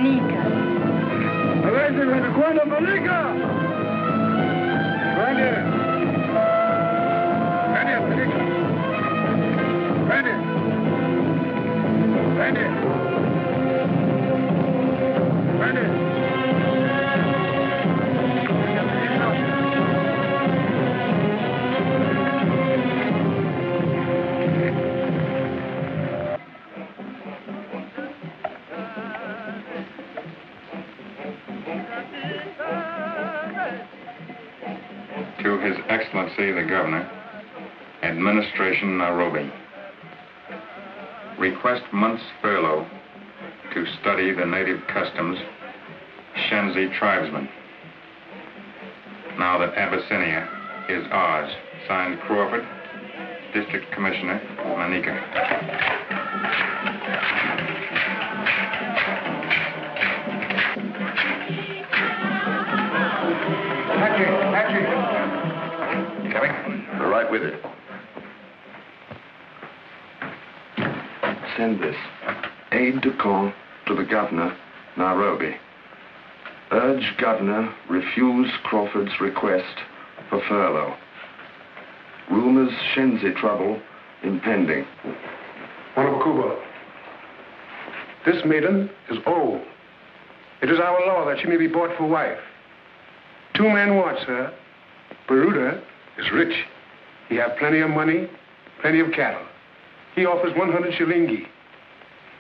Manica. Avete recuerdo Manica? Vende. Vende, Manica. Vende. Vende. Vende. To His Excellency the Governor, Administration Nairobi. Request month's furlough to study the native customs, Shenzi tribesmen. Now that Abyssinia is ours. Signed Crawford, District Commissioner, Manica. Hatchie. Coming? We're right with it. Send this. Aide de camp to the governor, Nairobi. Urge governor refuse Crawford's request for furlough. Rumors Shenzi trouble impending. Wanabakuba, this maiden is old. It is our law that she may be bought for wife. 2 men wants her. Baruda is rich. He have plenty of money, plenty of cattle. He offers 100 shilingi.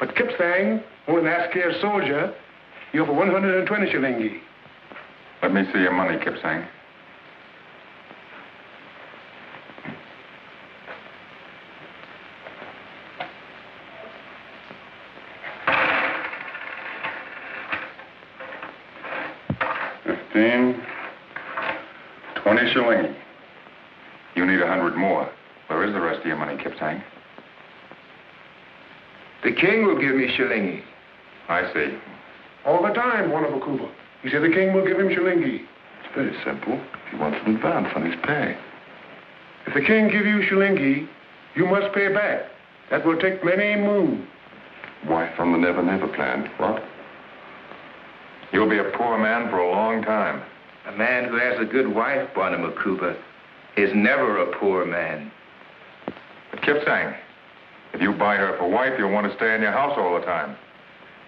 But Kipsang, only an Askar soldier, he offers 120 shilingi. Let me see your money, Kipsang. $15, 20 shilingi. You need 100 more. Where is the rest of your money, Kipsang? The king will give me shilingi. I see. All the time, Wanabakuba. He said the king will give him shilingi. It's very simple. He wants an advance on his pay. If the king give you shilingi, you must pay back. That will take many moons. Wife on the Never Never plan. What? You'll be a poor man for a long time. A man who has a good wife, Bonamakuba, is never a poor man. But Kipsang, if you buy her for wife, you'll want to stay in your house all the time.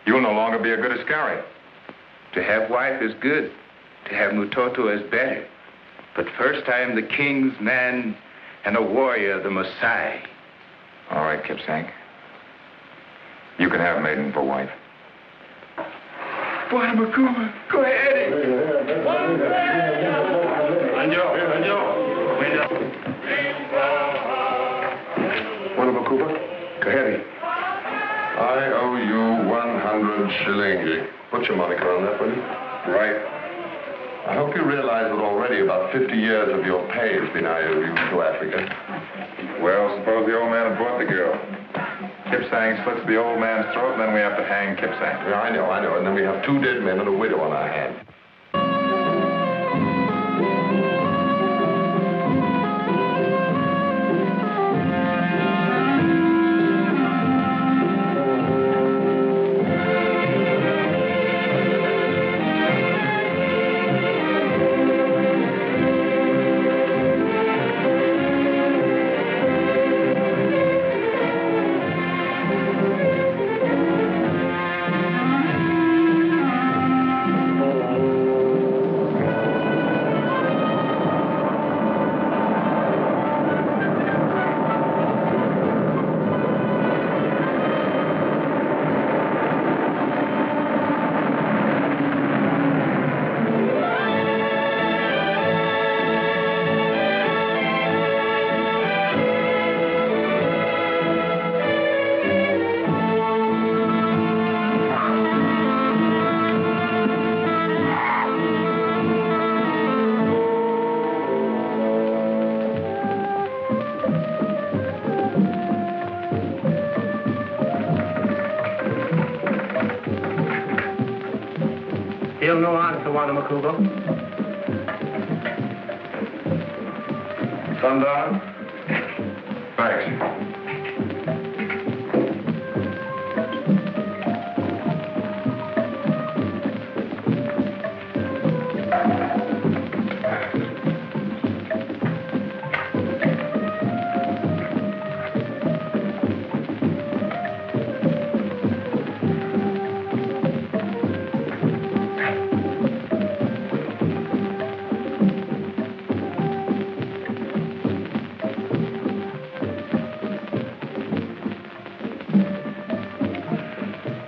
You'll no longer be a good Askari. To have wife is good. To have Mutoto is better. But first I am the king's man and a warrior of the Maasai. All right, Kipsang. You can have maiden for wife. Bonamakuba, go ahead. Bonamakuba, go ahead. I owe you 100 shilingi. Put your monica on that, will you? Right. I hope you realize that already about 50 years of your pay has been IOU'd to Africa. Well, suppose the old man had bought the girl. Kipsang slits the old man's throat, and then we have to hang Kipsang. Yeah, I know. And then we have 2 dead men and a widow on our hands. Still no answer, Wanabakuba. Sundown? Thanks.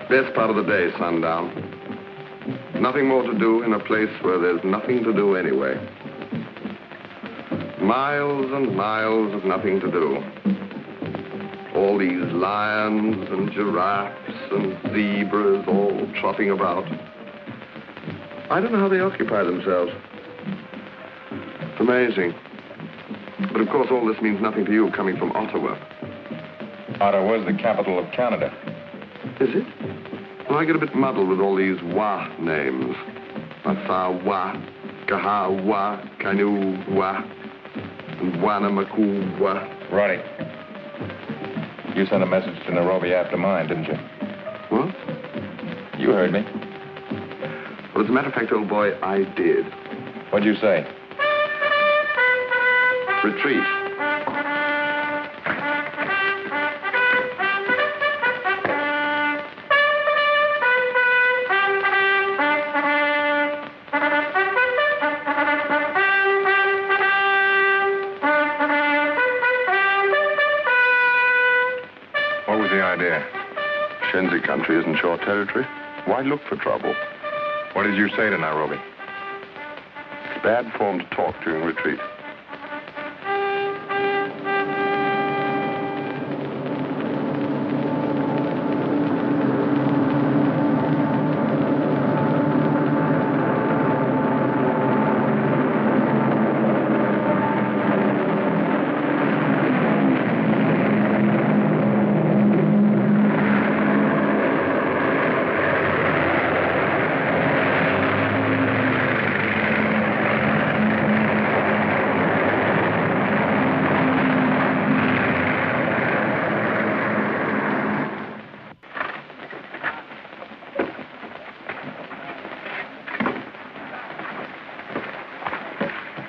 Best part of the day, Sundown. Nothing more to do in a place where there's nothing to do anyway. Miles and miles of nothing to do. All these lions and giraffes and zebras all trotting about. I don't know how they occupy themselves. It's amazing. But of course all this means nothing to you coming from Ottawa. Ottawa's the capital of Canada. Is it? Well, I get a bit muddled with all these Wa names. Masawa, Kahawa, Kanuwa, and Wanamakuwa. Roddy, you sent a message to Nairobi after mine, didn't you? What? You heard me. Well, as a matter of fact, old boy, I did. What'd you say? Retreat. What was the idea? Shenzi country isn't your territory. Why look for trouble? What did you say to Nairobi? It's bad form to talk during retreat.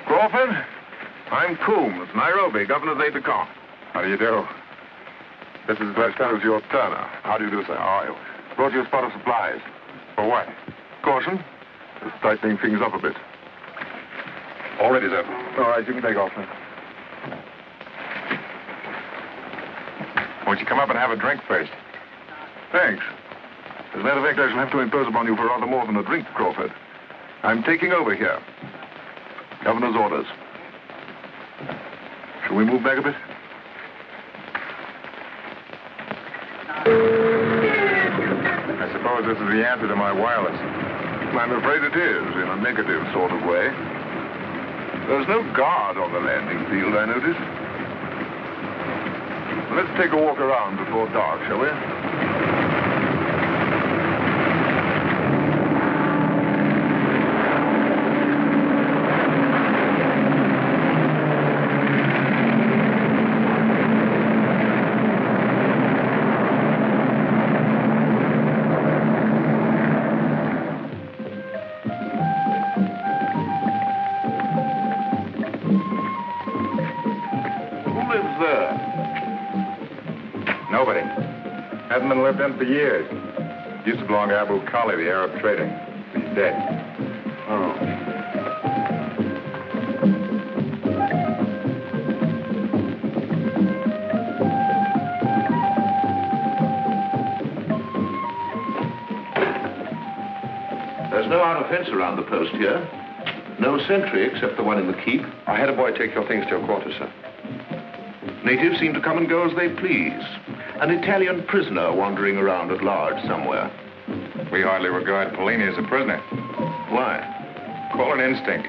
Crawford, I'm Coombs, Nairobi, Governor's aide de camp. How do you do? This is Your Turner. How do you do, sir? How are you? Brought you a spot of supplies. For what? Caution. Just tightening things up a bit. All ready, sir. All right, you can take off, sir. Won't you come up and have a drink first? Thanks. As a matter of fact, I shall have to impose upon you for rather more than a drink, Crawford. I'm taking over here. Governor's orders. Shall we move back a bit? I suppose this is the answer to my wireless. I'm afraid it is, in a negative sort of way. There's no guard on the landing field, I notice. Let's take a walk around before dark, shall we? Nobody. Hasn't been lived in for years. Used to belong to Abu Khali, the Arab trader. He's dead. Oh. There's no outer fence around the post here. No sentry except the one in the keep. I had a boy take your things to your quarters, sir. Natives seem to come and go as they please. An Italian prisoner wandering around at large somewhere. We hardly regard Pellini as a prisoner. Why? Call it instinct.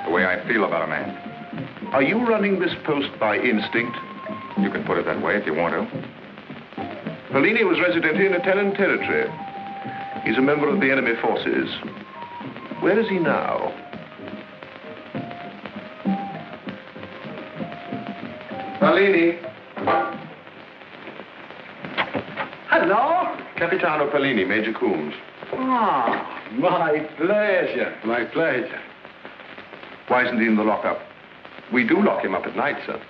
The way I feel about a man. Are you running this post by instinct? You can put it that way if you want to. Pellini was resident in Italian territory. He's a member of the enemy forces. Where is he now? Pellini. Hello? Capitano Pellini, Major Coombs. Ah, my pleasure, my pleasure. Why isn't he in the lockup? We do lock him up at night, sir.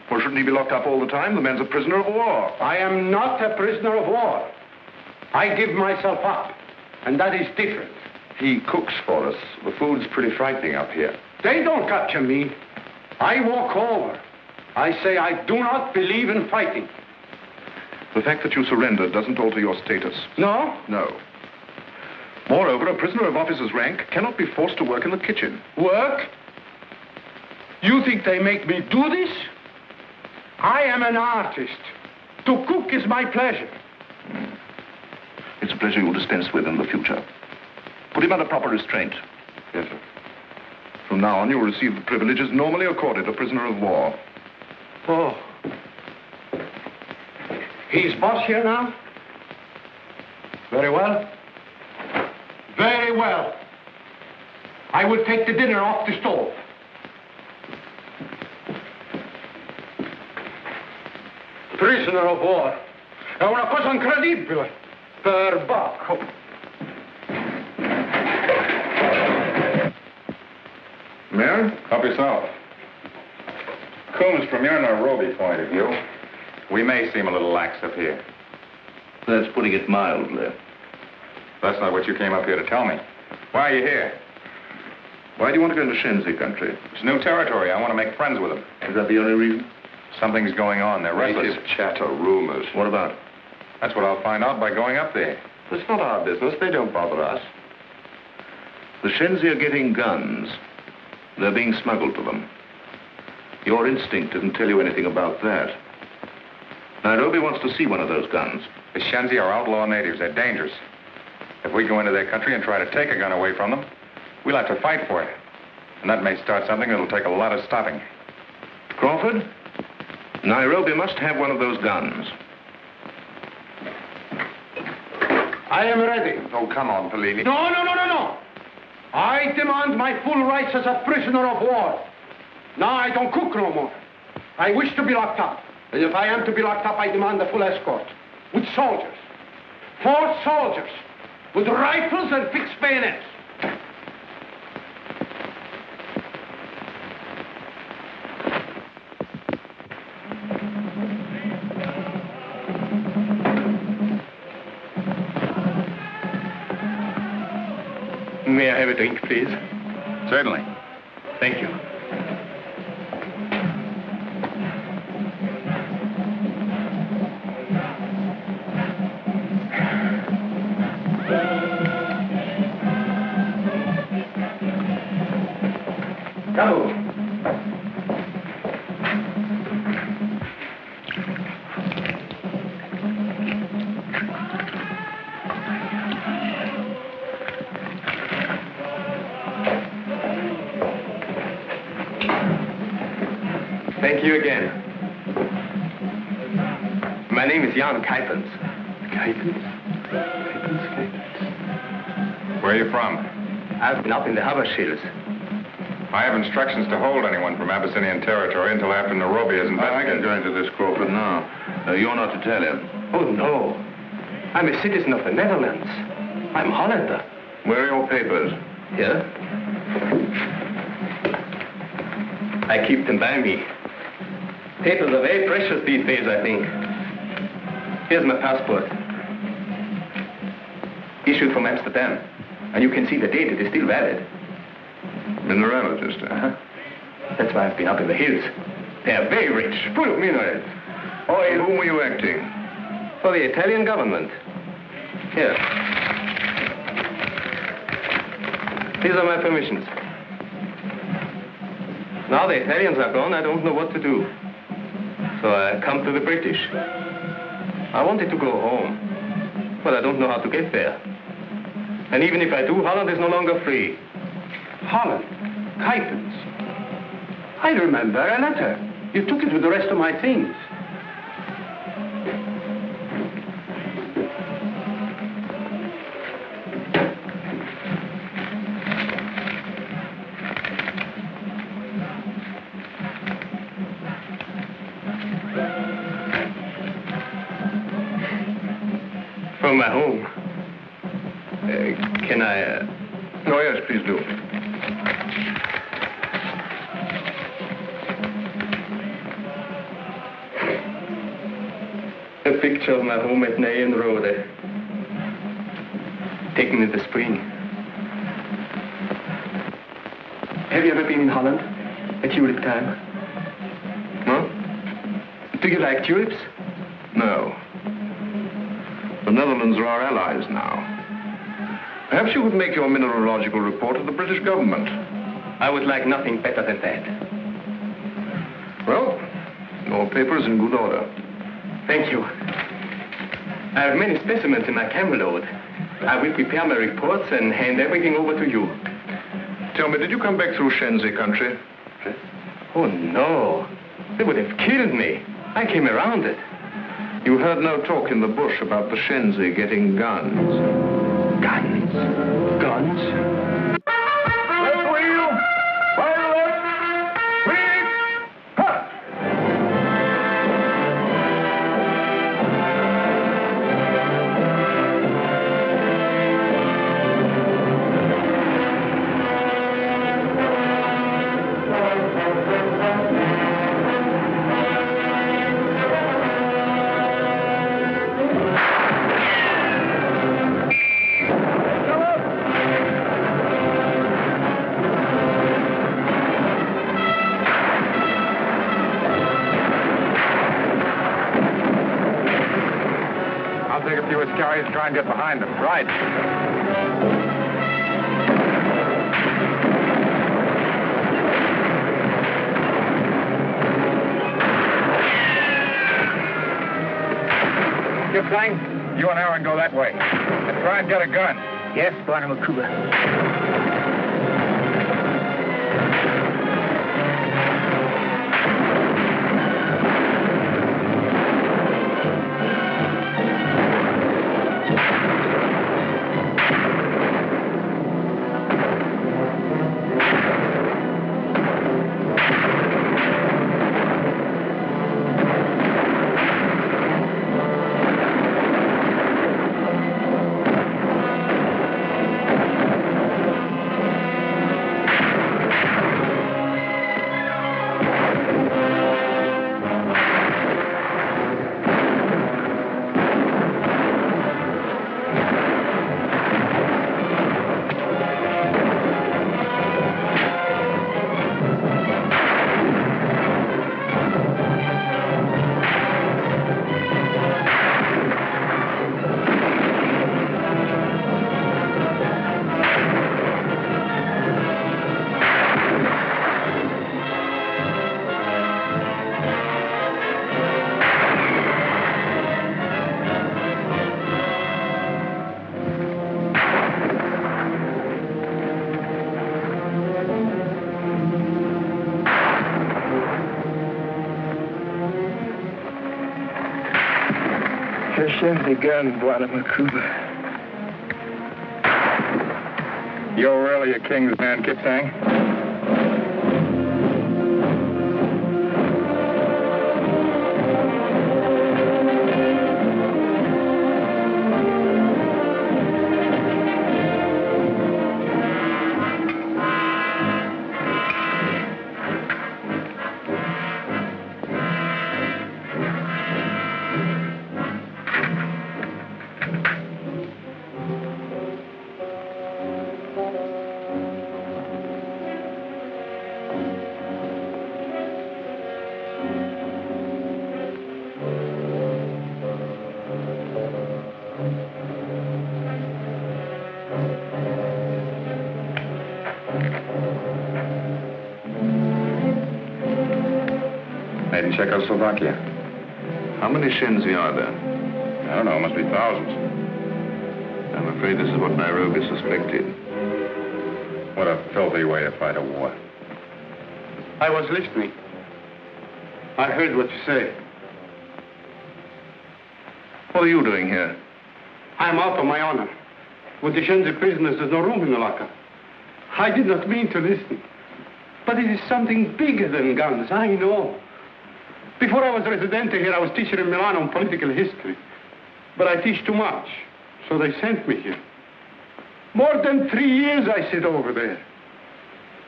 Well, shouldn't he be locked up all the time? The man's a prisoner of war. I am not a prisoner of war. I give myself up, and that is different. He cooks for us. The food's pretty frightening up here. They don't capture me. I walk over. I say I do not believe in fighting. The fact that you surrendered doesn't alter your status. No? No. Moreover, a prisoner of officer's rank cannot be forced to work in the kitchen. Work? You think they make me do this? I am an artist. To cook is my pleasure. It's a pleasure you'll dispense with in the future. Put him under proper restraint. Yes, sir. From now on, you'll receive the privileges normally accorded a prisoner of war. Oh. He's boss here now? Very well. Very well. I will take the dinner off the stove. Prisoner of war. È una cosa incredibile. Perbacco. Mayor? Help yourself. Coombs, from your Nairobi point of view, we may seem a little lax up here. That's putting it mildly. That's not what you came up here to tell me. Why are you here? Why do you want to go into Shenzi country? It's new territory. I want to make friends with them. Is that the only reason? Something's going on. They're restless. Native chatter, rumors. What about? That's what I'll find out by going up there. It's not our business. They don't bother us. The Shenzi are getting guns. They're being smuggled to them. Your instinct didn't tell you anything about that. Nairobi wants to see one of those guns. The Shenzi are outlaw natives. They're dangerous. If we go into their country and try to take a gun away from them, we'll have to fight for it. And that may start something that'll take a lot of stopping. Crawford, Nairobi must have one of those guns. I am ready. Oh, come on, Pellini. No. I demand my full rights as a prisoner of war. Now I don't cook no more. I wish to be locked up. And if I am to be locked up, I demand a full escort. With soldiers. 4 soldiers. With rifles and fixed bayonets. May I have a drink, please? Certainly. Thank you. Bravo. Thank you again. My name is Jan Kuipens. Kuipens? Where are you from? I've been up in the Habershills. I have instructions to hold anyone from Abyssinian territory until after Nairobi is I can investigated. go into this, Crawford, now. You're not Italian. Oh, no. I'm a citizen of the Netherlands. I'm Hollander. Where are your papers? Here? I keep them by me. Papers are very precious these days, I think. Here's my passport. Issued from Amsterdam. And you can see the date. It is still valid. Mineral register. That's why I've been up in the hills. They are very rich, full of minerals. For whom were you acting? For the Italian government. Here. These are my permissions. Now the Italians are gone, I don't know what to do. So I come to the British. I wanted to go home, but I don't know how to get there. And even if I do, Holland is no longer free. Holland? Kuipens? I remember a letter. You took it with the rest of my things. From my home. Can I... Oh, yes, please do. A picture of my home at Nyenrode. Taken in the spring. Have you ever been in Holland? At tulip time? No? Do you like tulips? No. The Netherlands are our allies now. Perhaps you could make your mineralogical report to the British government. I would like nothing better than that. Well, your paper is in good order. Thank you. I have many specimens in my camera load. I will prepare my reports and hand everything over to you. Tell me, did you come back through Shenzi country? Oh, no. They would have killed me. I came around it. You heard no talk in the bush about the Shenzi getting guns. Guns? Guns? Left wheel! Fire left! Please! Cut! Take a few Iscarios, try and get behind them. Right. Get flying. You and Aaron go that way. And try and get a gun. Yes, Bwana Makuba. Send the gun, Bwana Makuba. You're really a king's man, Kipsang? Made in Czechoslovakia. How many Shenzi are there? I don't know, must be thousands. I'm afraid this is what Nairobi suspected. What a filthy way to fight a war. I was listening. I heard what you say. What are you doing here? I'm out of my honor. With the Shenzi prisoners, there's no room in the locker. I did not mean to listen. But it is something bigger than guns, I know. Before I was residente here, I was teacher in Milan on political history. But I teach too much, so they sent me here. More than 3 years I sit over there.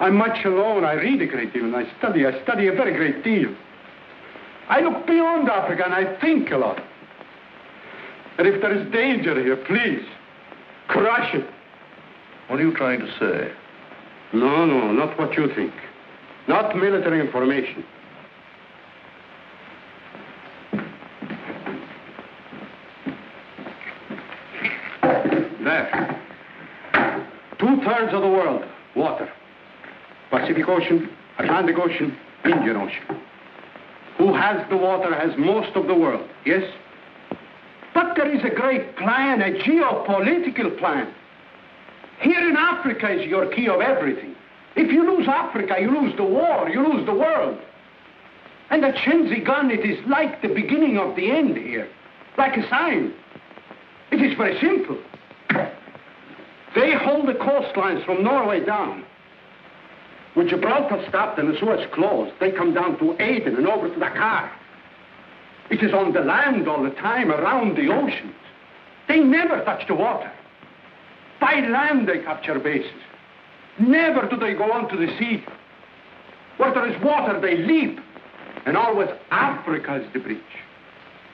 I'm much alone. I read a great deal, and I study a very great deal. I look beyond Africa, and I think a lot. And if there is danger here, please, crush it. What are you trying to say? No, not what you think. Not military information. 2/3 of the world, water. Pacific Ocean, Atlantic Ocean, Indian Ocean. Who has the water has most of the world, yes? But there is a great plan, a geopolitical plan. Here in Africa is your key of everything. If you lose Africa, you lose the war, you lose the world. And the Chenzi gun, it is like the beginning of the end here, like a sign. It is very simple. They hold the coastlines from Norway down. When Gibraltar stopped and the Suez closed, they come down to Aden and over to Dakar. It is on the land all the time, around the oceans. They never touch the water. By land they capture bases. Never do they go onto the sea. Where there is water, they leap. And always Africa is the breach.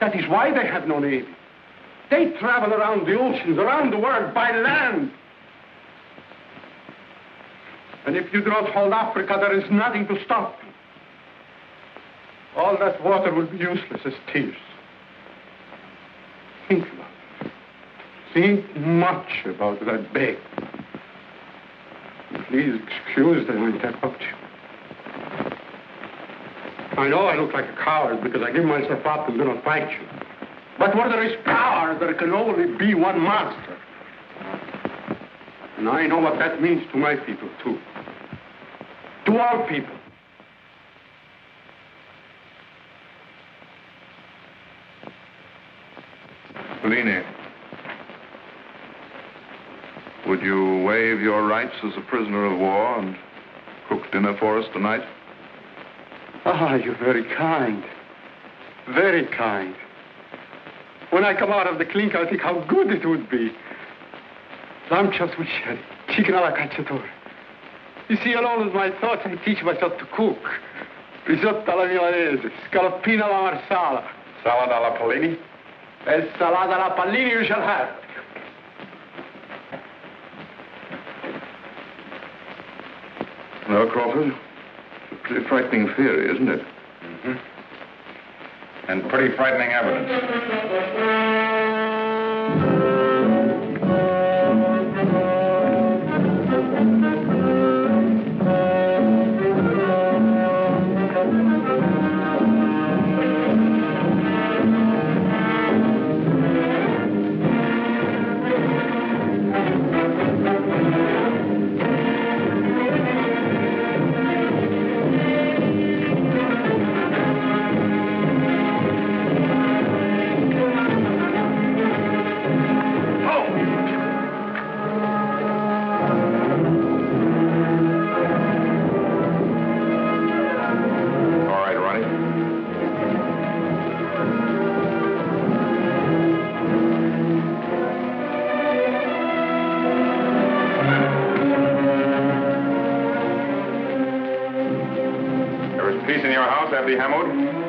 That is why they have no navy. They travel around the oceans, around the world, by land. And if you do not hold Africa, there is nothing to stop them. All that water will be useless as tears. Think about it. Think much about that beg. Please excuse that I interrupt you. I know I look like a coward because I give myself up and do not fight you. But where there is power, there can only be one master. And I know what that means to my people, too. To all people. Bellini, would you waive your rights as a prisoner of war and cook dinner for us tonight? Ah, you're very kind. Very kind. When I come out of the clink, I think how good it would be. Lamb chops with sherry, chicken alla cacciatore. You see, along with my thoughts, I teach myself to cook. Risotto alla milanese, scaloppino alla marsala. Salad alla Pellini? E salata alla pallini you shall have. Well, Crawford, it's a pretty frightening theory, isn't it? Mm-hmm. And pretty frightening evidence.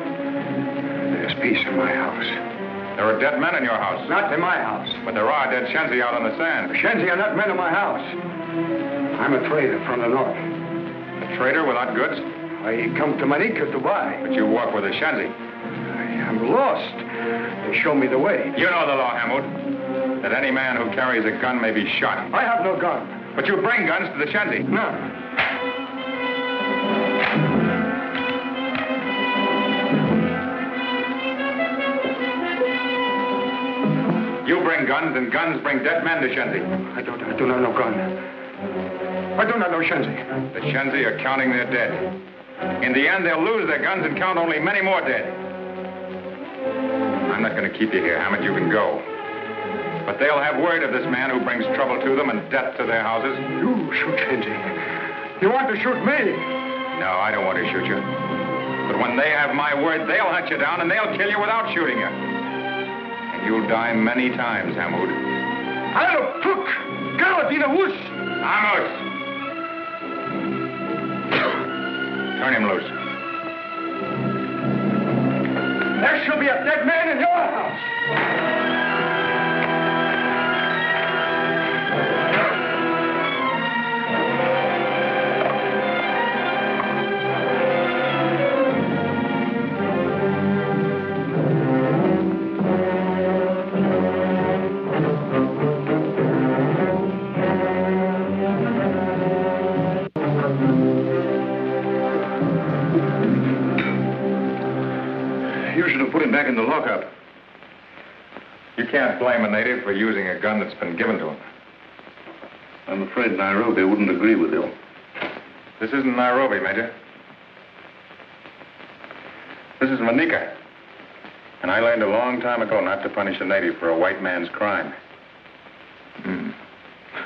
There's peace in my house. There are dead men in your house. Not in my house. But there are dead Shenzi out on the sand. The Shenzi are not men in my house. I'm a trader from the north. A trader without goods? I come to Manica to buy. But you walk with a Shenzi. I am lost. They show me the way. You know the law, Hamoud. That any man who carries a gun may be shot. I have no gun. But you bring guns to the Shenzi. No. You bring guns, and guns bring dead men to Shenzi. I do not know gun. I do not know Shenzi. The Shenzi are counting their dead. In the end, they'll lose their guns and count only many more dead. I'm not going to keep you here, Hammett. You can go. But they'll have word of this man who brings trouble to them and death to their houses. You shoot Shenzi. You want to shoot me? No, I don't want to shoot you. But when they have my word, they'll hunt you down and they'll kill you without shooting you. You'll die many times, Hamoud. Hallo, Puck! Galadina Wush! Amos! Turn him loose. There shall be a dead man in your house! You should have put him back in the lockup. You can't blame a native for using a gun that's been given to him. I'm afraid Nairobi wouldn't agree with you. This isn't Nairobi, Major. This is Manica. And I learned a long time ago not to punish a native for a white man's crime.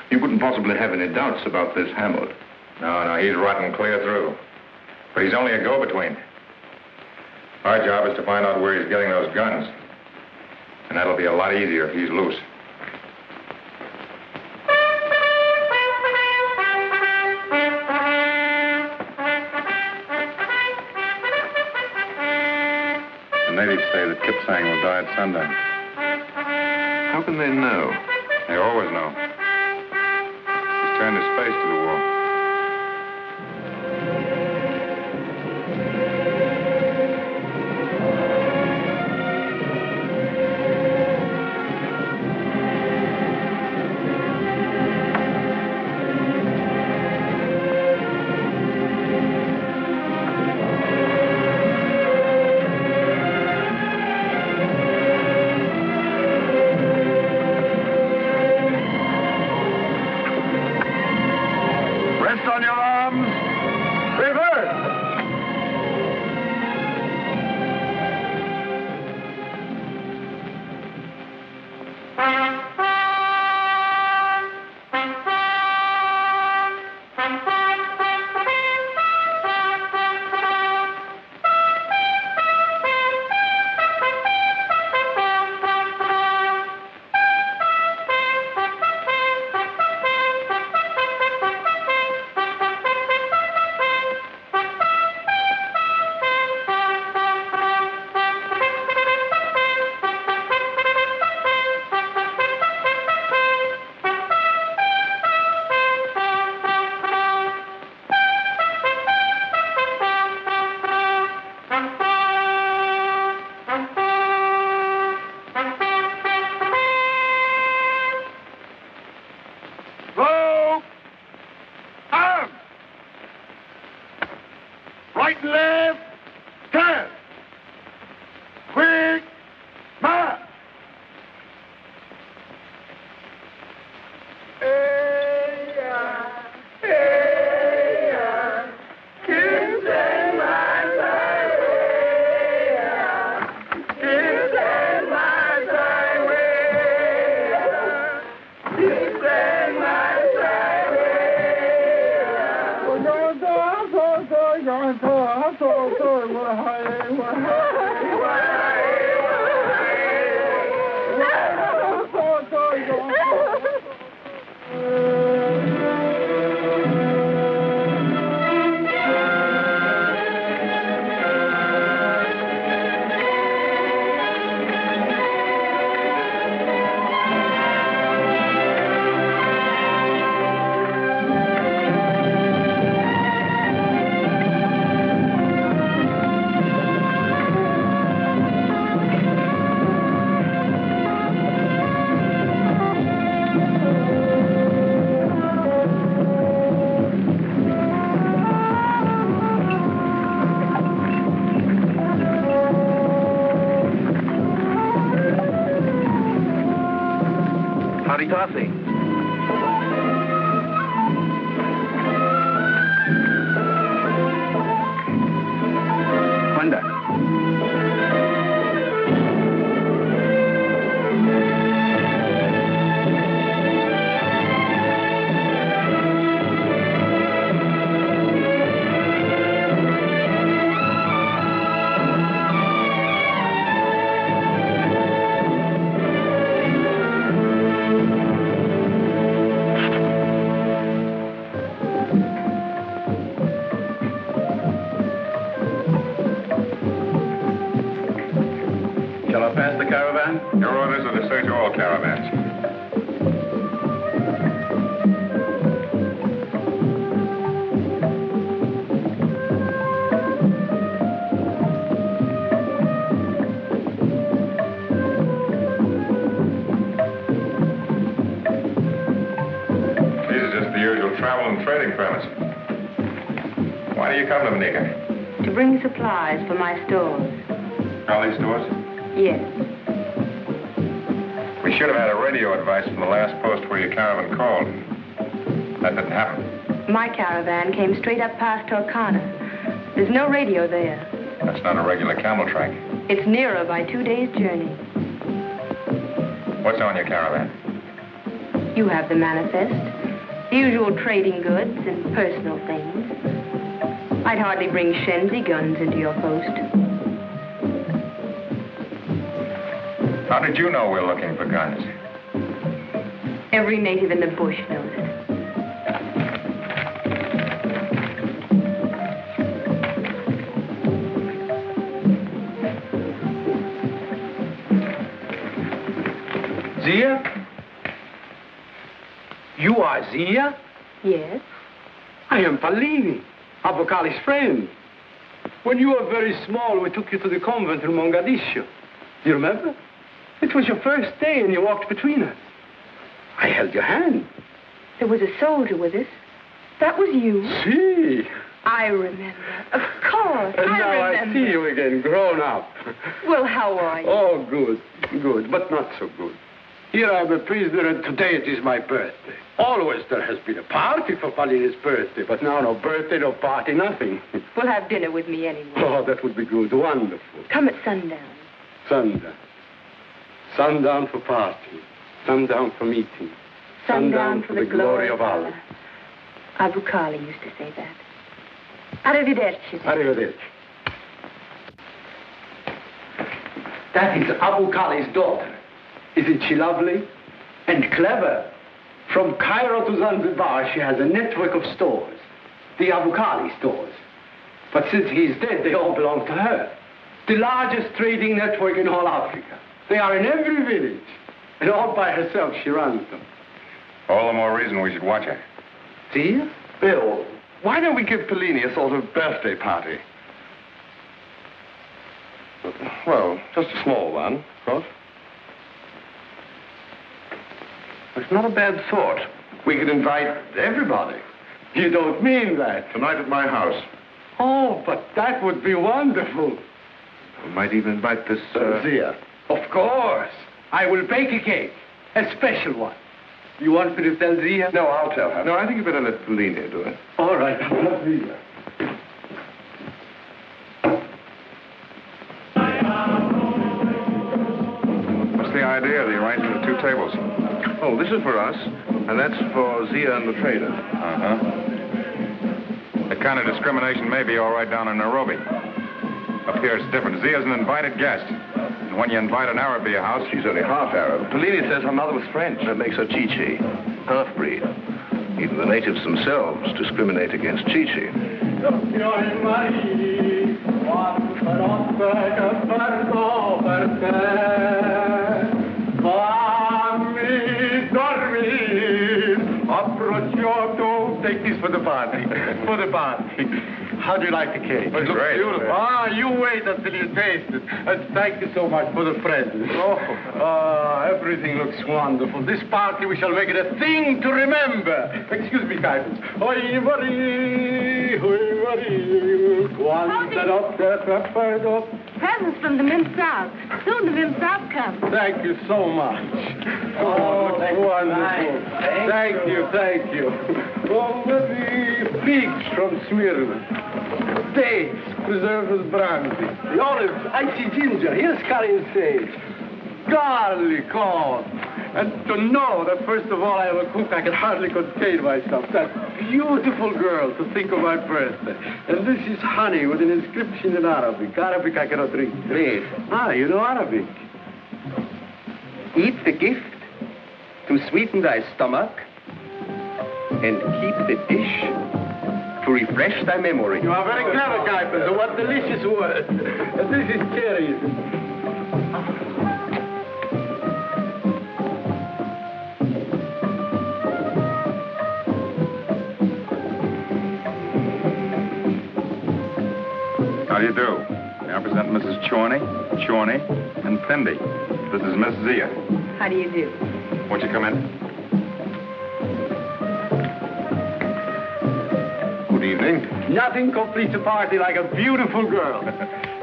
You couldn't possibly have any doubts about this Hammond. No, he's rotten clear through. But he's only a go-between. Our job is to find out where he's getting those guns. And that'll be a lot easier if he's loose. The natives say that Kipsang will die at sundown. How can they know? They always know. He's turned his face to the wall. To bring supplies for my stores. All these stores? Yes. We should have had a radio advice from the last post where your caravan called. That didn't happen. My caravan came straight up past Torcana. There's no radio there. That's not a regular camel track. It's nearer by 2 days' journey. What's on your caravan? You have the manifest. The usual trading goods and personal things. I'd hardly bring Shenzi guns into your post. How did you know we're looking for guns? Every native in the bush knows it. Zia? You are Zia? Yes. I am Pallini, Abu Kali's friend. When you were very small, we took you to the convent in Mogadiscio. Do you remember? It was your first day and you walked between us. I held your hand. There was a soldier with us. That was you. See? I remember. Of course, And now I remember. see you again, grown up. Well, how are you? Oh, good, but not so good. Here I am a prisoner, and today it is my birthday. Always there has been a party for Pallini's birthday, but now no birthday, no party, nothing. We'll have dinner with me anyway. Oh, that would be good, wonderful. Come at sundown. Sundown. Sundown for party. Sundown for meeting. Sundown for the glory of Allah. Abu Kali used to say that. Arrivederci. Arrivederci. That is Abu Kali's daughter. Isn't she lovely? And clever. From Cairo to Zanzibar, she has a network of stores. The Abu Kali stores. But since he's dead, they all belong to her. The largest trading network in all Africa. They are in every village. And all by herself, she runs them. All the more reason we should watch her. See? Bill, why don't we give Pellini a sort of birthday party? Well, just a small one, of course. It's not a bad thought. We could invite everybody. You don't mean that. Tonight at my house. Oh, but that would be wonderful. We might even invite this, Zia. Of course. I will bake a cake. A special one. You want me to tell Zia? No, I'll tell her. No, I think you better let Pellini do it. All right, I'll tell Zia. What's the idea of the arrangement of two tables? Oh, this is for us, and that's for Zia and the trader. Uh-huh. That kind of discrimination may be all right down in Nairobi. Up here it's different. Zia's an invited guest. And when you invite an Arab to your house... She's only half Arab. Pellini says her mother was French. That makes her Chi-Chi, half-breed. Even the natives themselves discriminate against Chi-Chi. Take this for the party. For the party. How do you like the cake? It looks great. Beautiful. Ah, you wait until you taste it. And thank you so much for the present. Everything looks wonderful. This party, we shall make it a thing to remember. Excuse me, Caiaphas. Presents from the Mim-South. Soon the Mim-South comes. Thank you so much. Oh, wonderful. Thank you. Oh, the figs from Smyrna. Dates preserved with brandy. The olives, icy ginger. Here's curry and sage. Garlic, oh. And to know that, first of all, I am a cook, I can hardly contain myself. That beautiful girl to think of my birthday. And this is honey with an inscription in Arabic. Arabic I cannot read. Read. Ah, you know Arabic. Eat the gift to sweeten thy stomach and keep the dish to refresh thy memory. You are very clever, Caiaphas. What delicious words. This is cherries. How do you do? May I present Mrs. Chorney, and Pindi. This is Miss Zia. How do you do? Won't you come in? Good evening. Nothing completes a party like a beautiful girl.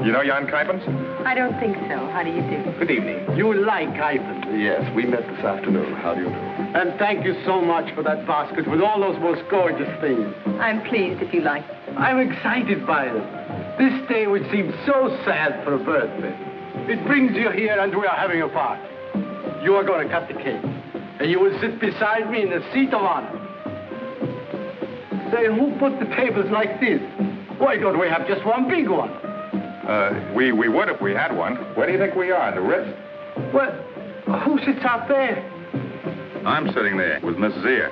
You know Jan Kuipens? I don't think so. How do you do? Good evening. You like Ivan. Yes, we met this afternoon. How do you do? And thank you so much for that basket with all those most gorgeous things. I'm pleased if you like it. I'm excited by it. This day which seems so sad for a birthday. It brings you here and we are having a party. You are going to cut the cake. And you will sit beside me in the seat of honor. Say, who put the tables like this? Why don't we have just one big one? We would if we had one. Where do you think we are, the Ritz? Well, who sits out there? I'm sitting there with Miss Zia.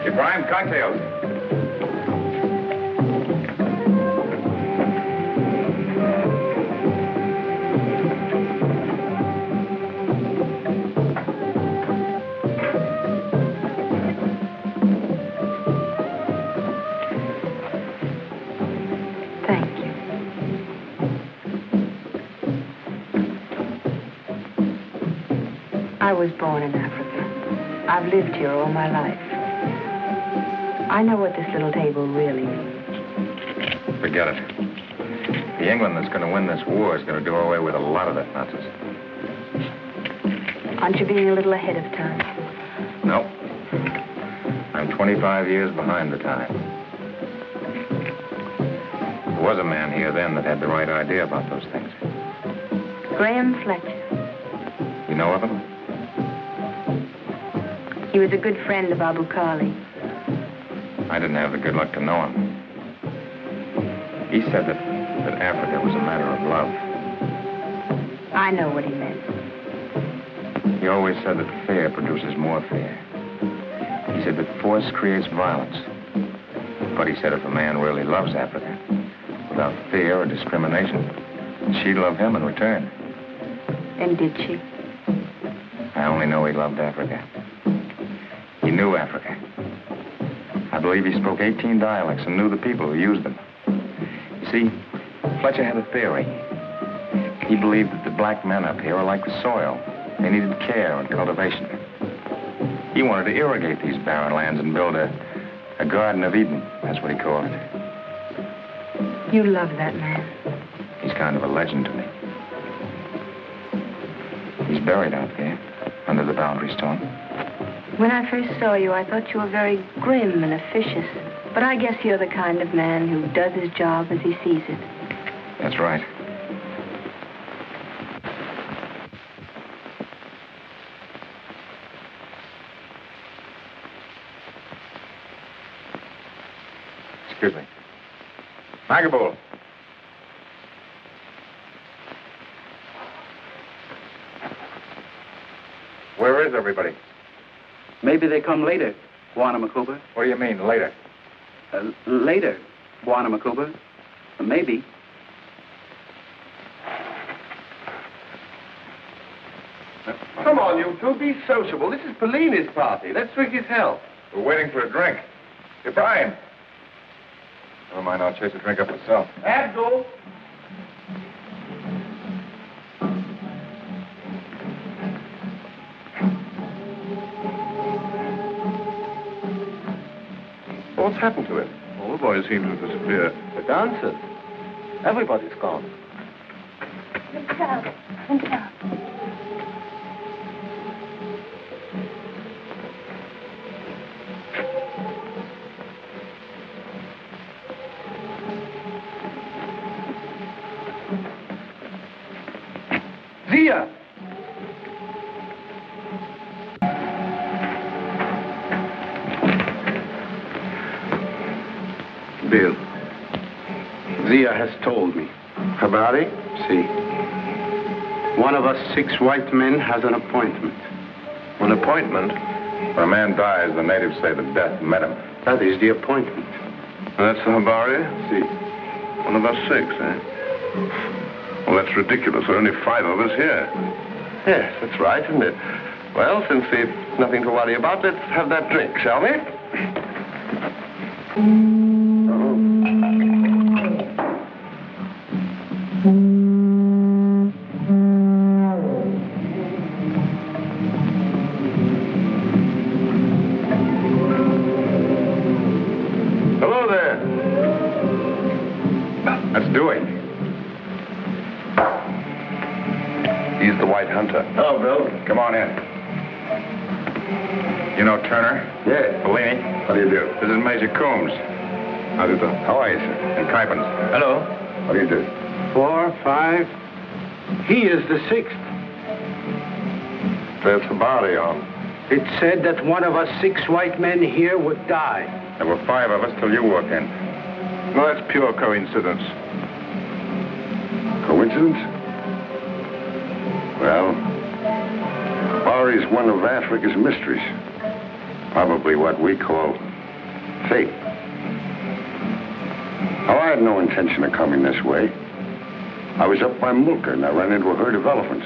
Ibrahim, cocktails. Thank you. I was born in Africa. I've lived here all my life. I know what this little table really means. Forget it. The England that's going to win this war is going to do away with a lot of the nonsense. Aren't you being a little ahead of time? No. I'm 25 years behind the time. There was a man here then that had the right idea about those things. Graham Fletcher. You know of him? He was a good friend of Abu Khali. I didn't have the good luck to know him. He said that Africa was a matter of love. I know what he meant. He always said that fear produces more fear. He said that force creates violence. But he said if a man really loves Africa, without fear or discrimination, she'd love him in return. And did she? I only know he loved Africa. He knew Africa. I believe he spoke 18 dialects and knew the people who used them. You see, Fletcher had a theory. He believed that the black men up here are like the soil. They needed care and cultivation. He wanted to irrigate these barren lands and build a Garden of Eden. That's what he called it. You love that man. He's kind of a legend to me. He's buried out there, under the boundary stone. When I first saw you, I thought you were very grim and officious. But I guess you're the kind of man who does his job as he sees it. That's right. Excuse me. Magabul. Where is everybody? Maybe they come later, Guanamacuba. What do you mean, later? Later, Guanamacuba. Maybe. Come on, you two, be sociable. This is Pellini's party. Let's drink his health. We're waiting for a drink. Ibrahim. Never mind, I'll chase a drink up myself. Abdul. What's happened to him? All the boys seem to have disappeared. The dancers. Everybody's gone. Zia! Bill, Zia has told me. Habari? See, One of us 6 white men has an appointment. An appointment? When a man dies, the natives say that death met him. That is the appointment. That's the Habari? see. One of us 6, eh? Well, that's ridiculous. There are only 5 of us here. Yes, that's right, isn't it? Well, since we've nothing to worry about, let's have that drink, shall we? Hello there. Let's do it. He's the White Hunter. Hello, Bill. Come on in. You know Turner? Yeah. Bellini? How do you do? This is Major Coombs. How do you do? How are you, sir? And Kuipens. Hello. How do you do? 4, 5. He is the 6th. There's the body on. It said that one of us 6 white men here would die. There were 5 of us till you walked in. No, that's pure coincidence. Coincidence? Well, Maori is one of Africa's mysteries. Probably what we call fate. Now, I had no intention of coming this way. I was up by Mulca and I ran into a herd of elephants.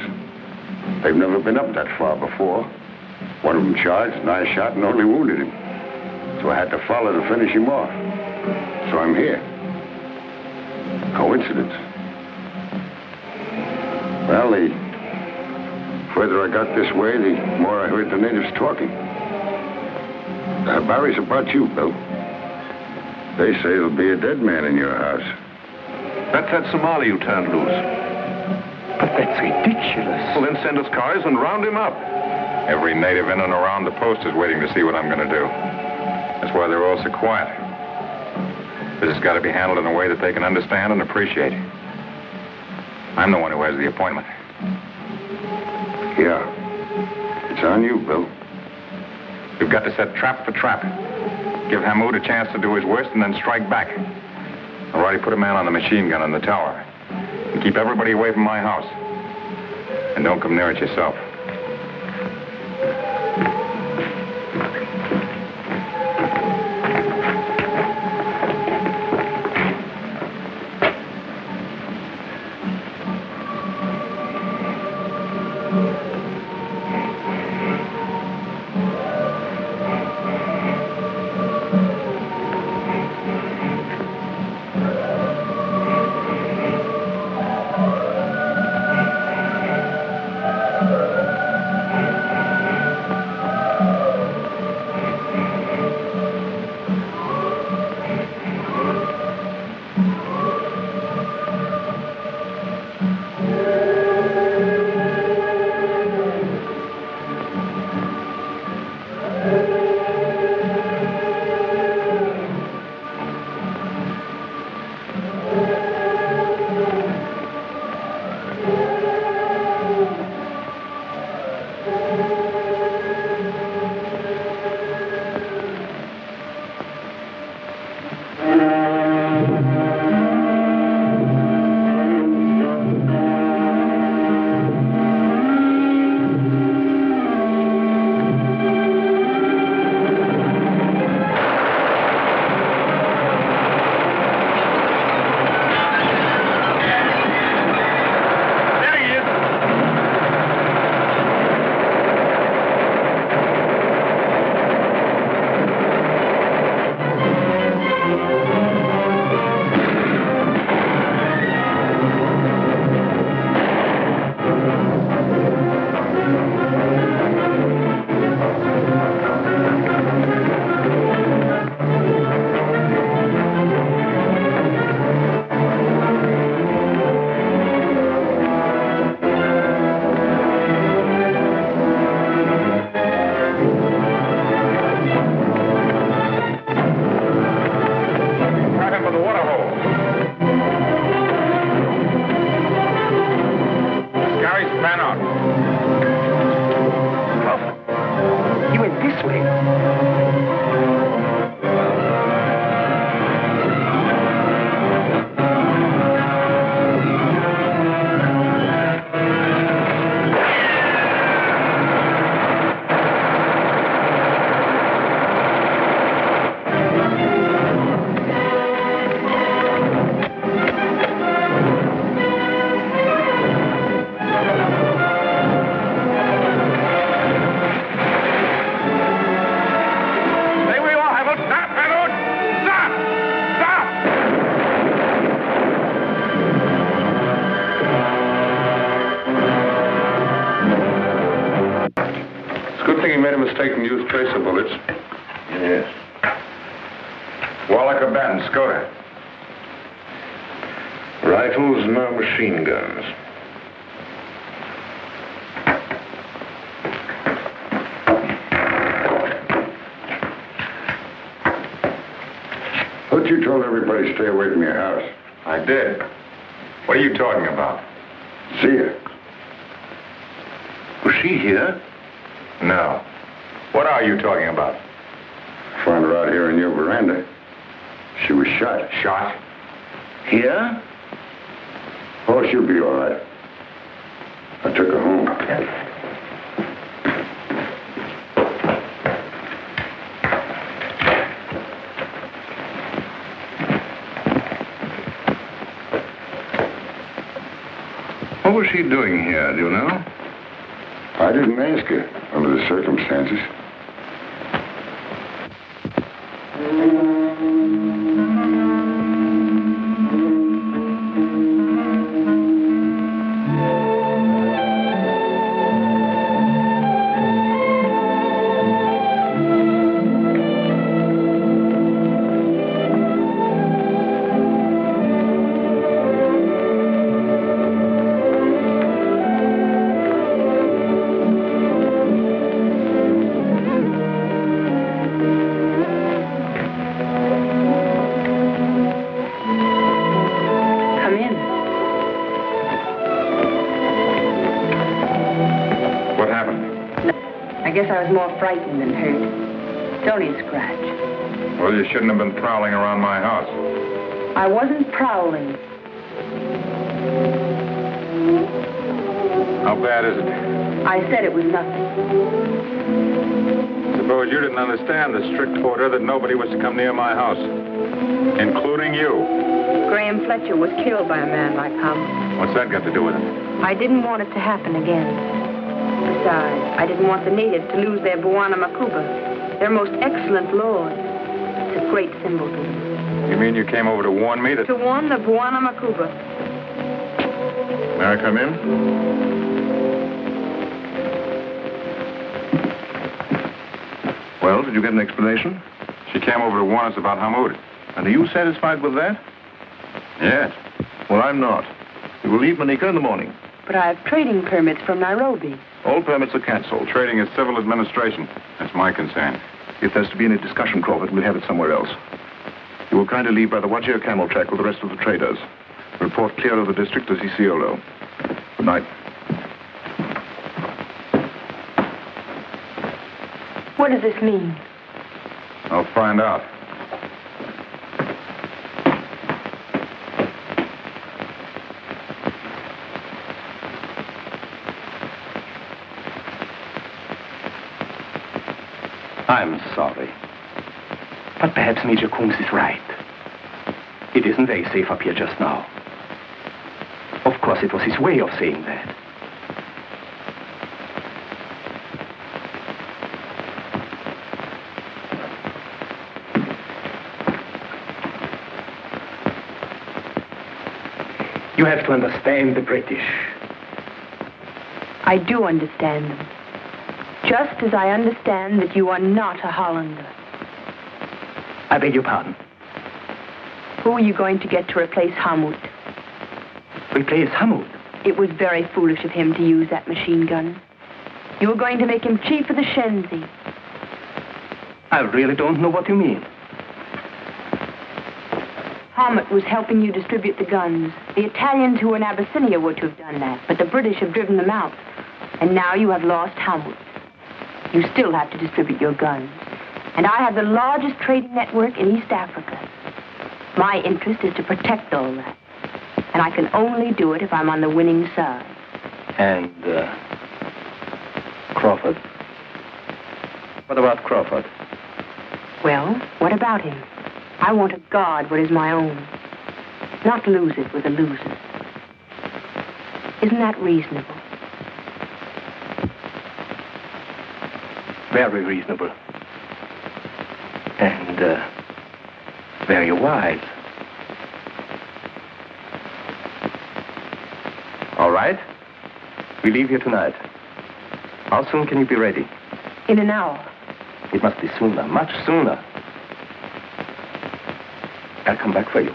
They've never been up that far before. One of them charged and I shot and only wounded him. So I had to follow to finish him off. So I'm here. Coincidence. Well, the further I got this way, the more I heard the natives talking. Barry's about you, Bill. They say there'll be a dead man in your house. That's that Somali you turned loose. But that's ridiculous. Well, then send us cars and round him up. Every native in and around the post is waiting to see what I'm going to do. That's why they're all so quiet. This has got to be handled in a way that they can understand and appreciate. I'm the one who has the appointment. Yeah. It's on you, Bill. We've got to set trap for trap. Give Hamoud a chance to do his worst and then strike back. I've already put a man on the machine gun in the tower. And keep everybody away from my house. And don't come near it yourself. mistake and use tracer bullets. Yes. Wallach or Ben, Skoda. Rifles, no machine guns. Thought you told everybody to stay away from your house. I did. What are you talking about? Zia. Was she here? No. What are you talking about? Found her out here in your veranda. She was shot. Shot? Here? Oh, she'll be all right. I took her home. What was she doing here, do you know? I didn't ask her under the circumstances. I guess I was more frightened than hurt. It's only a scratch. Well, you shouldn't have been prowling around my house. I wasn't prowling. How bad is it? I said it was nothing. Suppose you didn't understand the strict order that nobody was to come near my house, including you. Graham Fletcher was killed by a man like him. What's that got to do with it? I didn't want it to happen again. Besides, I didn't want the natives to lose their Bwana Makuba, their most excellent lord. It's a great symbol to me. You mean you came over to warn me that... To warn the Bwana Makuba. May I come in? Well, did you get an explanation? She came over to warn us about Hamoud. And are you satisfied with that? Yes. Well, I'm not. We will leave Manika in the morning. But I have trading permits from Nairobi. All permits are cancelled. Trading is civil administration. That's my concern. If there's to be any discussion, Crawford, we'll have it somewhere else. You will kindly leave by the Wajir camel track with the rest of the traders. Report clear of the district to Isiolo. Good night. What does this mean? I'll find out. I'm sorry. But perhaps Major Coombs is right. It isn't very safe up here just now. Of course, it was his way of saying that. You have to understand the British. I do understand them. Just as I understand that you are not a Hollander. I beg your pardon. Who are you going to get to replace Hamoud? Replace Hamoud? It was very foolish of him to use that machine gun. You were going to make him chief of the Shenzi. I really don't know what you mean. Hamoud was helping you distribute the guns. The Italians who were in Abyssinia were to have done that, but the British have driven them out. And now you have lost Hamoud. You still have to distribute your guns. And I have the largest trading network in East Africa. My interest is to protect all that. And I can only do it if I'm on the winning side. And, Crawford? What about Crawford? Well, what about him? I want to guard what is my own. Not lose it with the losers. Isn't that reasonable? Very reasonable. And, very wise. All right. We leave here tonight. How soon can you be ready? In an hour. It must be sooner, much sooner. I'll come back for you.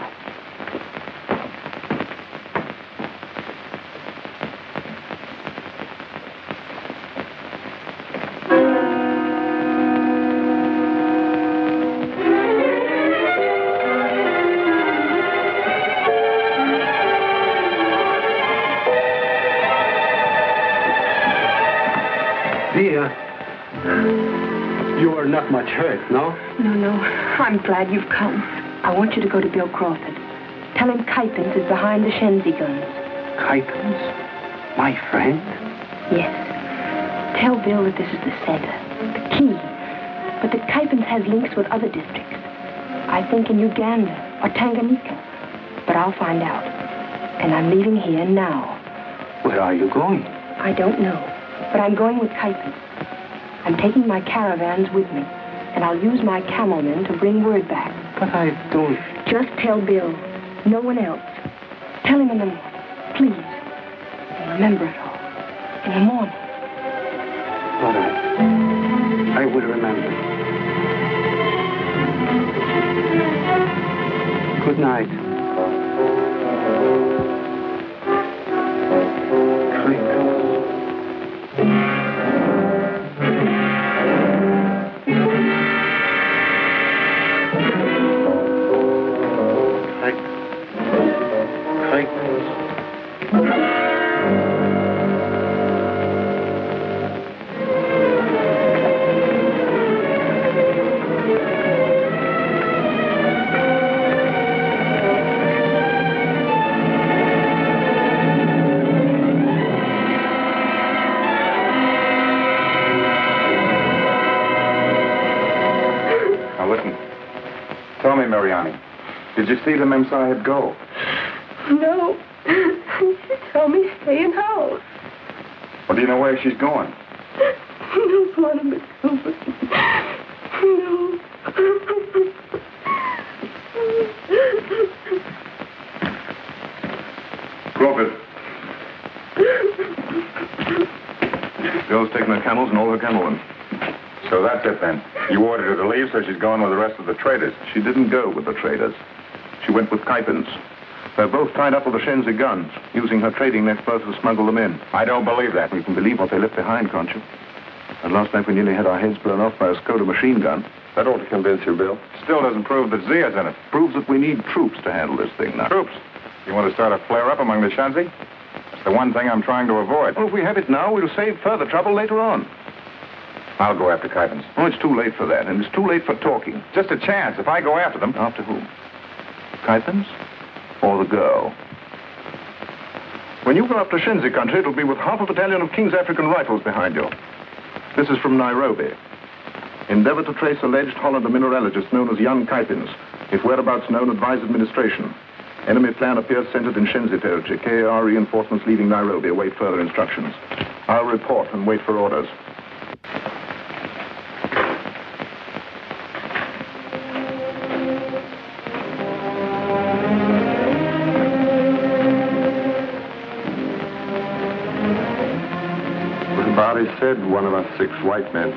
You are not much hurt, no? No. I'm glad you've come. I want you to go to Bill Crawford. Tell him Kuypens is behind the Shenzi guns. Kuypens? My friend? Yes. Tell Bill that this is the center, the key, but that Kuypens has links with other districts. I think in Uganda or Tanganyika. But I'll find out. And I'm leaving here now. Where are you going? I don't know, but I'm going with Kuypens. I'm taking my caravans with me, and I'll use my camel men to bring word back. But I don't... Just tell Bill. No one else. Tell him in the morning, please. And remember it all. In the morning. All right. I will remember. Good night. Did you see the Memsahib go? No. She told me stay in house. Well, do you know where she's going? No, Guantanamo. No. Crawford. Bill's taken her camels and all her camelmen. So that's it then. You ordered her to leave, so she's going with the rest of the traders. She didn't go with the traders. She went with Kuypens. They're both tied up with the Shenzi guns, using her trading net both to smuggle them in. I don't believe that. You can believe what they left behind, can't you? And last night we nearly had our heads blown off by a Skoda machine gun. That ought to convince you, Bill. Still doesn't prove that Zia's in it. Proves that we need troops to handle this thing now. Troops? You want to start a flare-up among the Shenzi? That's the one thing I'm trying to avoid. Well, if we have it now, we'll save further trouble later on. I'll go after Kuypens. Oh, it's too late for that, and it's too late for talking. Just a chance. If I go after them... After whom? Kuypens? Or the girl? When you go after Shenzi country, it'll be with half a battalion of King's African Rifles behind you. This is from Nairobi. Endeavor to trace alleged Hollander mineralogist known as young Kuypens. If whereabouts known, advise administration. Enemy plan appears centered in Shenzi territory. KAR reinforcements leaving Nairobi. Await further instructions. I'll report and wait for orders. Body said one of us 6 white men.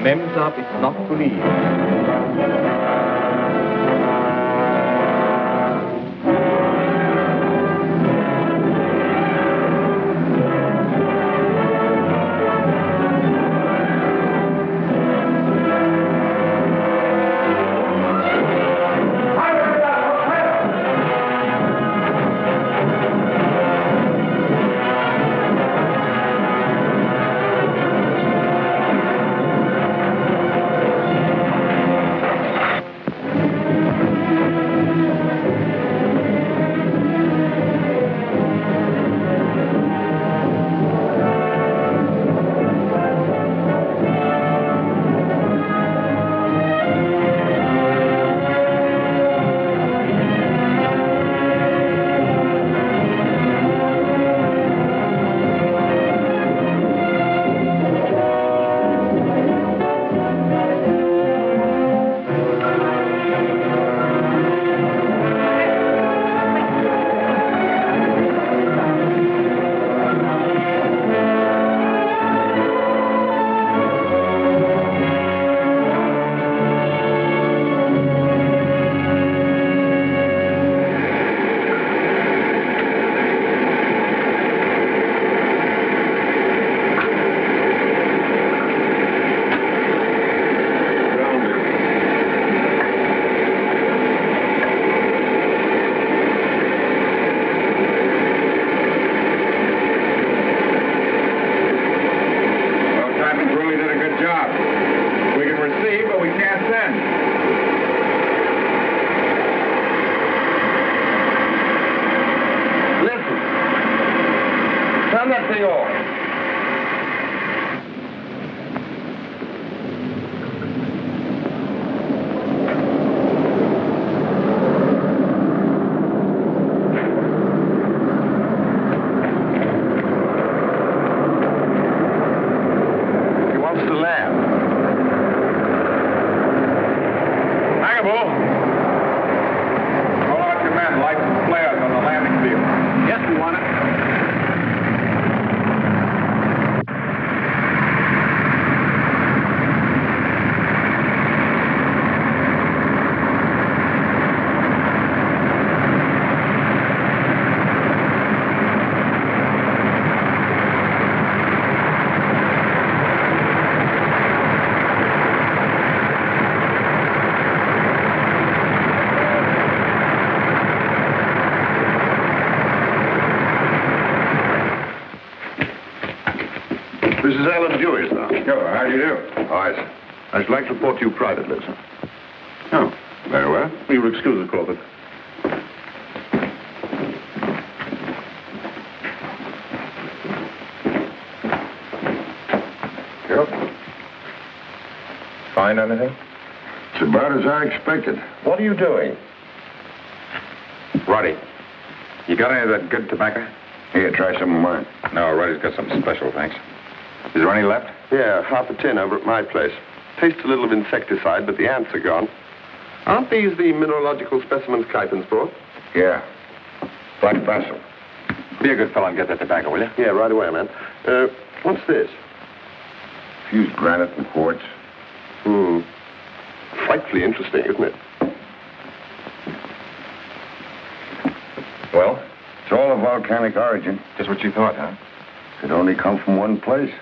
Memza is not to leave. Turn that thing off. He wants to land. Hannibal! Call out your men, light some flares on the landing field. Yes, we want it. This is Alan Dewey, sir. Sure, how do you do? Hi, sir. I should like to report to you privately, sir. Oh, very well. You will excuse us, Crawford. Yep. Find anything? It's about as I expected. What are you doing? Roddy, you got any of that good tobacco? Here, try some of mine. No, Roddy's got something special, thanks. Is there any left? Yeah, half a tin over at my place. Tastes a little of insecticide, but the ants are gone. Aren't these the mineralogical specimens Kuiper's brought? Yeah. Black basil. Be a good fellow and get that tobacco, will you? Yeah, right away, man. What's this? Fused granite and quartz. Frightfully interesting, isn't it? Well? It's all of volcanic origin. Just what you thought, huh? Could only come from one place.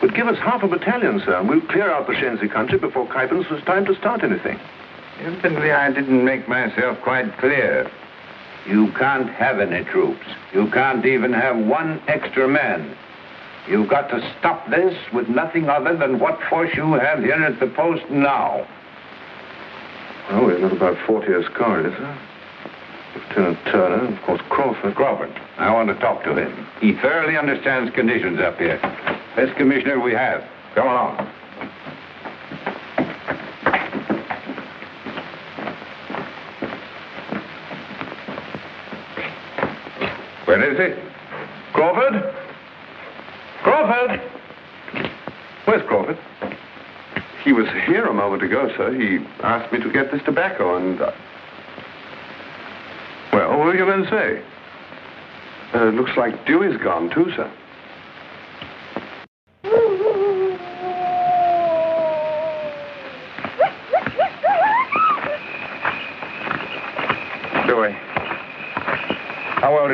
But give us half a battalion, sir, and we'll clear out the Shenzi country before Kuiper's has time to start anything. Evidently, I didn't make myself quite clear. You can't have any troops. You can't even have one extra man. You've got to stop this with nothing other than what force you have here at the post now. Well, we've got about 40 Ascaris, sir. Lieutenant Turner, and of course Crawford. Crawford, I want to talk to him. He thoroughly understands conditions up here. Best commissioner we have. Come along. Where is he? Crawford? Crawford! Where's Crawford? He was here a moment ago, sir. He asked me to get this tobacco, and... Well, what were you going to say? looks like Dewey's gone, too, sir.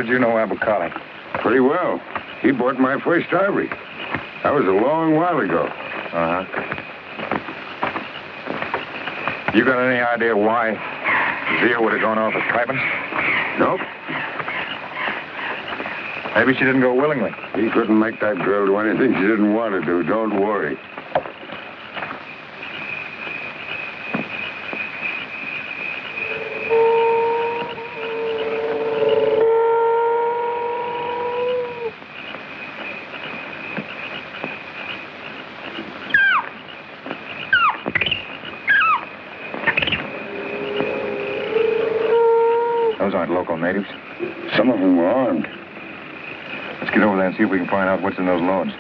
did you know Abukali? Pretty well. He bought my first ivory. That was a long while ago. Uh-huh. You got any idea why Zia would have gone off with Pipins? Nope. Maybe she didn't go willingly. He couldn't make that girl do anything she didn't want to do. Don't worry. Those aren't local natives. Some of them were armed. Let's get over there and see if we can find out what's in those loads.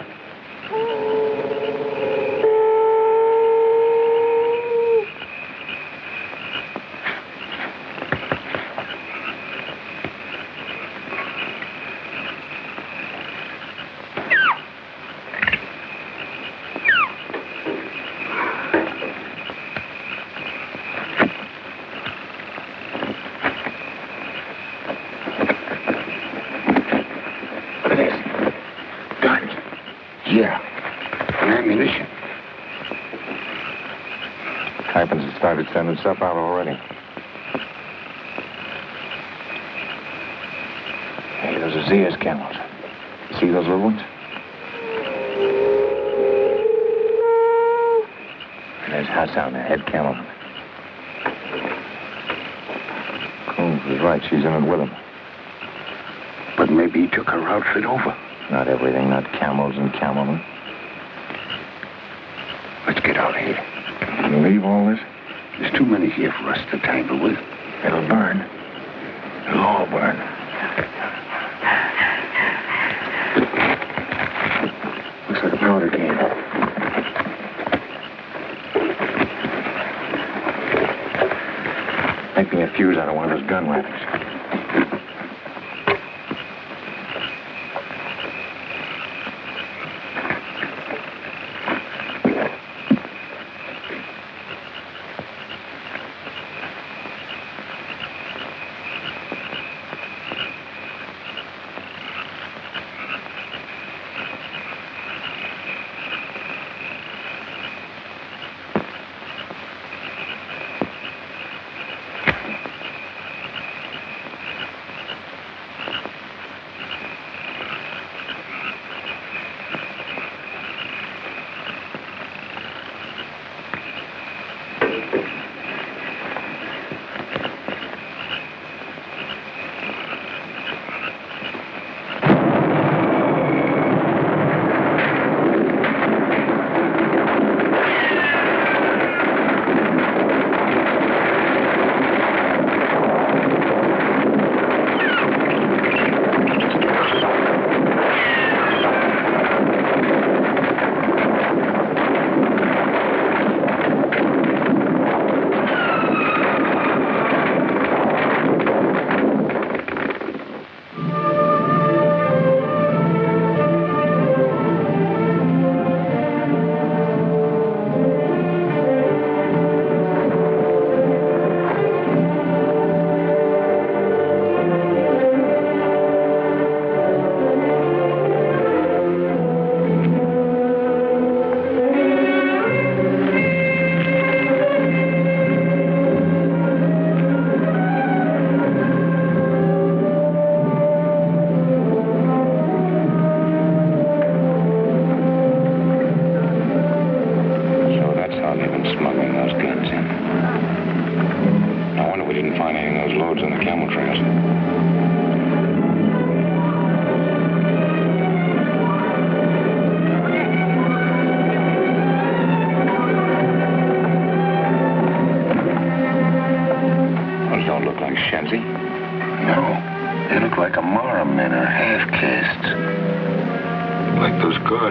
Yeah. And ammunition. Pipins has started sending stuff out already. Hey, those are Zia's camels. See those little ones? And there's Hassan, the head camelman. Combs was right. She's in it with him. But maybe he took her outfit over. Not everything, not camels and camelmen. Let's get out of here. Can you leave all this? There's too many here for us to tangle with. It'll burn. It'll all burn. Looks like a powder can. Make me a fuse out of one of those gun wrappings.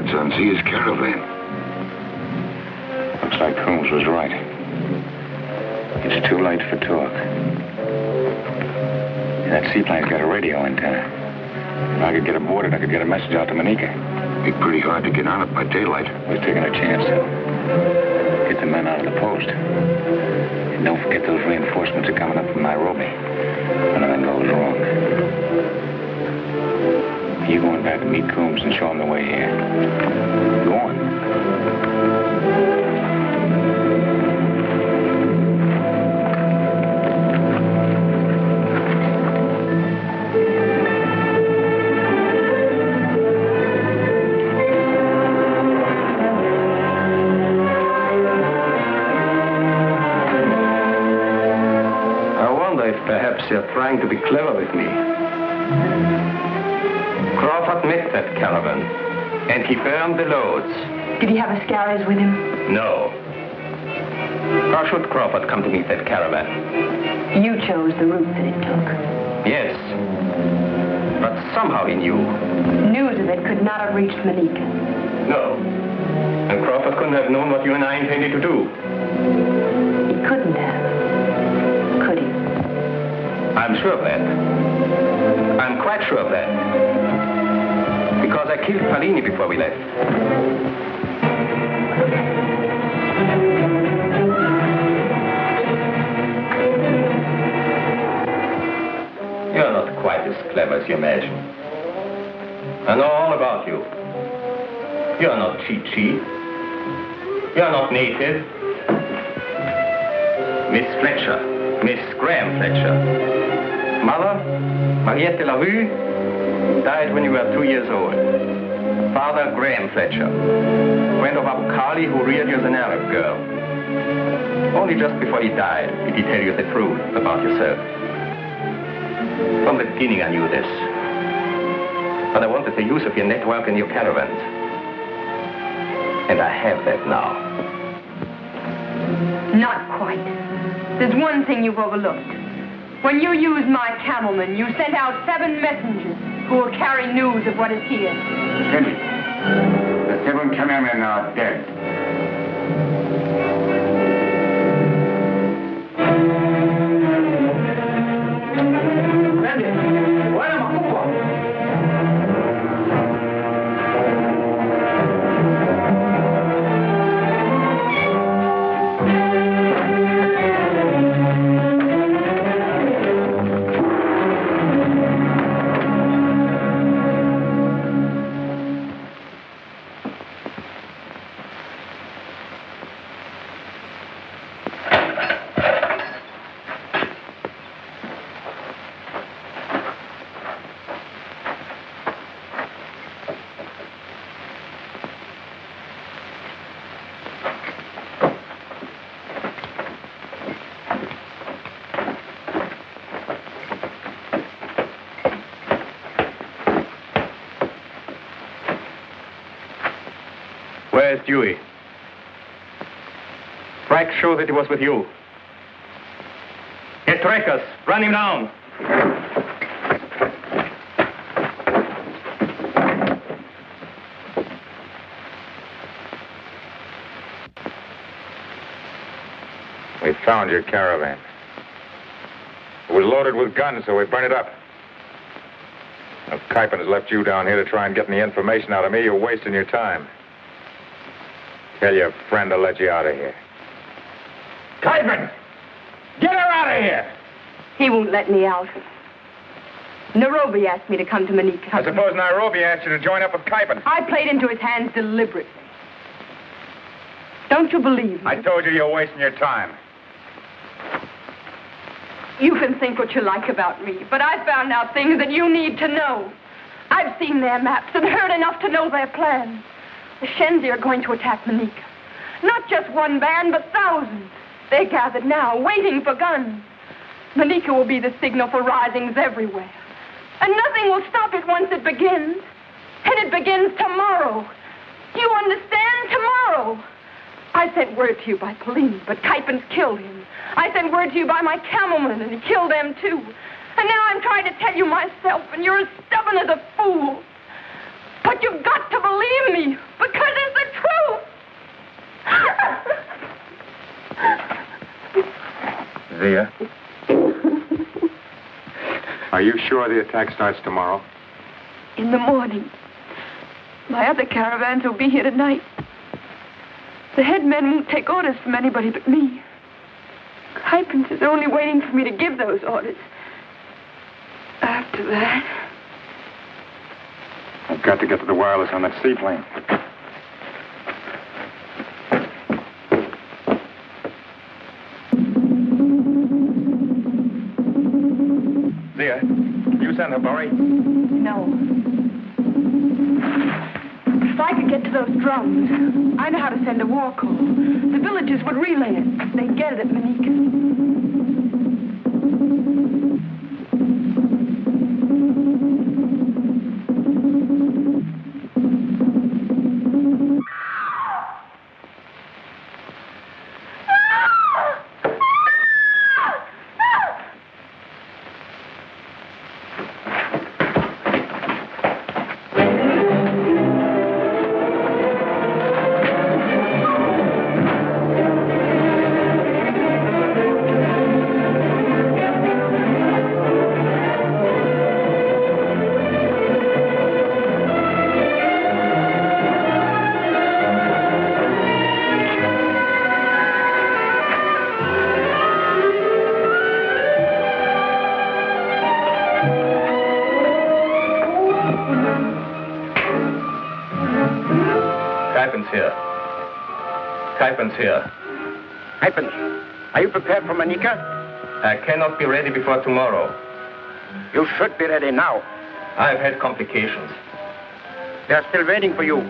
On Zia's caravan. Looks like Combs was right. It's too late for talk. That seaplane's got a radio antenna. If I could get aboard it, I could get a message out to Manika. It'd be pretty hard to get on it by daylight. We're taking a chance. Get the men out of the post. And don't forget those reinforcements are coming up from Nairobi. When anything goes wrong. Are you going back to meet Coombs and show him the way here? Go on. Perhaps you're trying to be clever with me. Crawford met that caravan, and he burned the loads. Did he have Ascaris with him? No. How should Crawford come to meet that caravan? You chose the route that it took. Yes. But somehow he knew. News of it could not have reached Manika. No. And Crawford couldn't have known what you and I intended to do. He couldn't have. Could he? I'm sure of that. I'm quite sure of that. Because I killed Palini before we left. You're not quite as clever as you imagine. I know all about you. You're not Chi-Chi. You're not native. Miss Fletcher. Miss Graham Fletcher. Mother, Mariette de la Rue, died when you were 2 years old. Father, Graham Fletcher. Friend of Abu Khali, who reared you as an Arab girl. Only just before he died did he tell you the truth about yourself. From the beginning I knew this. But I wanted the use of your network and your caravans. And I have that now. Not quite. There's one thing you've overlooked. When you used my camelmen, you sent out 7 messengers who will carry news of what is here. Cindy, the 7 camelmen are dead. Where's Dewey? Frank, show that he was with you. Get Trekkers. Run him down. We found your caravan. It was loaded with guns, so we burned it up. If Kuiper has left you down here to try and get any information out of me, you're wasting your time. Tell your friend to let you out of here. Kuiper! Get her out of here! He won't let me out. Nairobi asked me to come to Manika. I suppose Nairobi asked you to join up with Kuiper. I played into his hands deliberately. Don't you believe me? I told you you're wasting your time. You can think what you like about me, but I found out things that you need to know. I've seen their maps and heard enough to know their plans. The Shenzi are going to attack Manika. Not just one band, but thousands. They're gathered now, waiting for guns. Manika will be the signal for risings everywhere. And nothing will stop it once it begins. And it begins tomorrow. Do you understand? Tomorrow. I sent word to you by Polini, but Kuiper's killed him. I sent word to you by my camelman, and he killed them too. And now I'm trying to tell you myself, and you're as stubborn as a fool. But you've got to believe me, because it's the truth. Zia? Are you sure the attack starts tomorrow? In the morning. My other caravans will be here tonight. The headmen won't take orders from anybody but me. Kuiper is only waiting for me to give those orders. After that... I've got to get to the wireless on that seaplane. Zia, you send her, Burry? No. If I could get to those drums, I know how to send a war call. The villagers would relay it. They'd get it at Manika. Here. Hypens, are you prepared for Manika? I cannot be ready before tomorrow. You should be ready now. I've had complications. They are still waiting for you.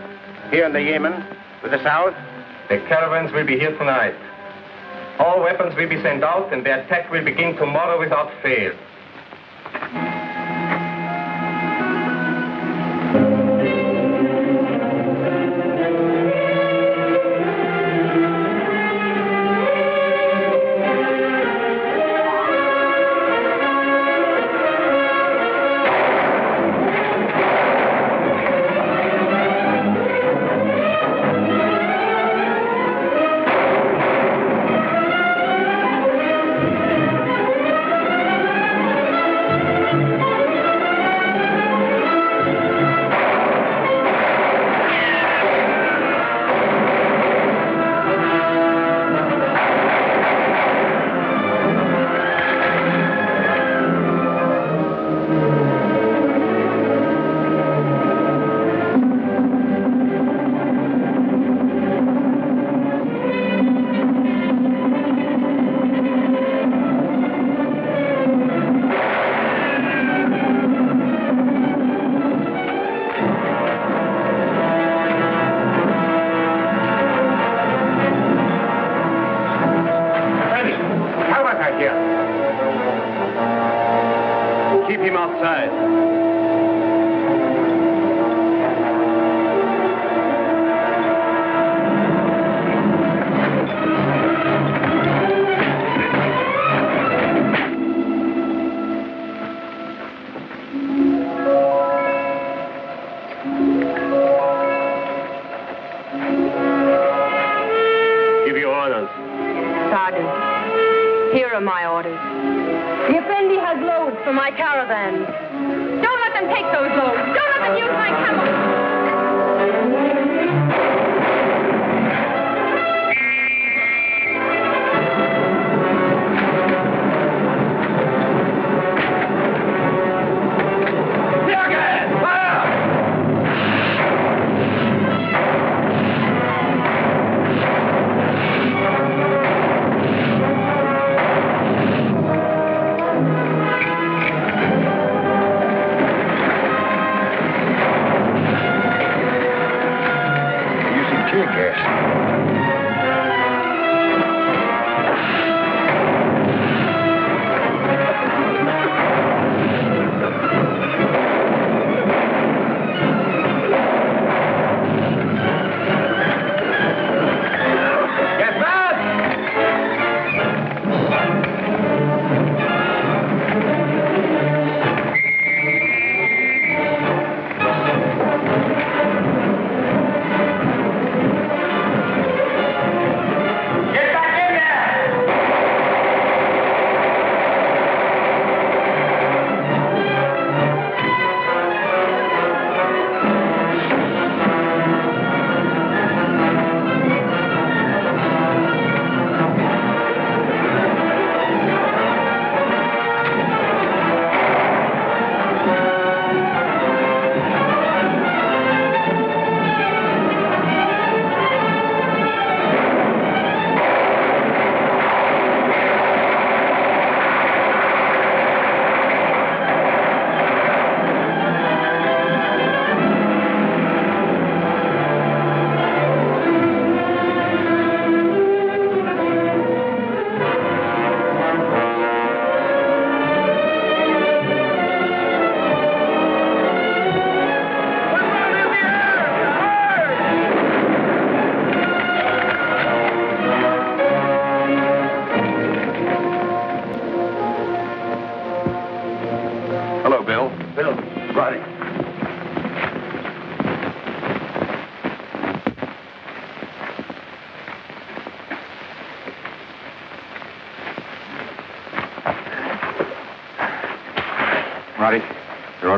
Here in the Yemen, with the South. The caravans will be here tonight. All weapons will be sent out, and the attack will begin tomorrow without fail.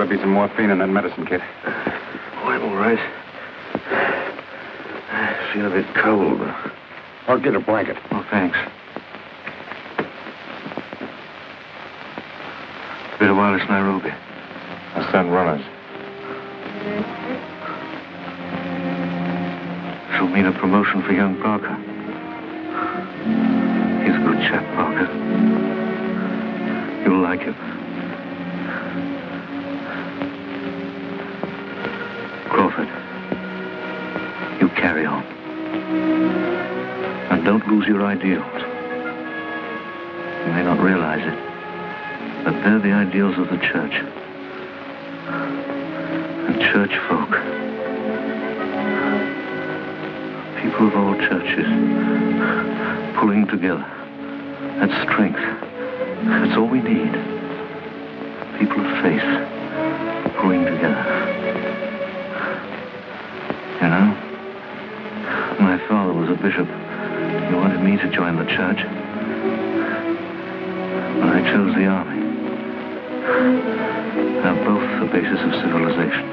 to be some morphine in that medicine kit. Oh, I'm all right. I feel a bit cold. I'll get a blanket. Oh, thanks. It's been a while since Nairobi. I sent runners. She'll mean a promotion for young Parker. He's a good chap, Parker. You'll like him. Crawford, you carry on. And don't lose your ideals. You may not realize it, but they're the ideals of the church. And church folk. People of all churches pulling together. That's strength. That's all we need. People of faith pulling together. You know, my father was a bishop. He wanted me to join the church. But I chose the army. They're both the basis of civilization.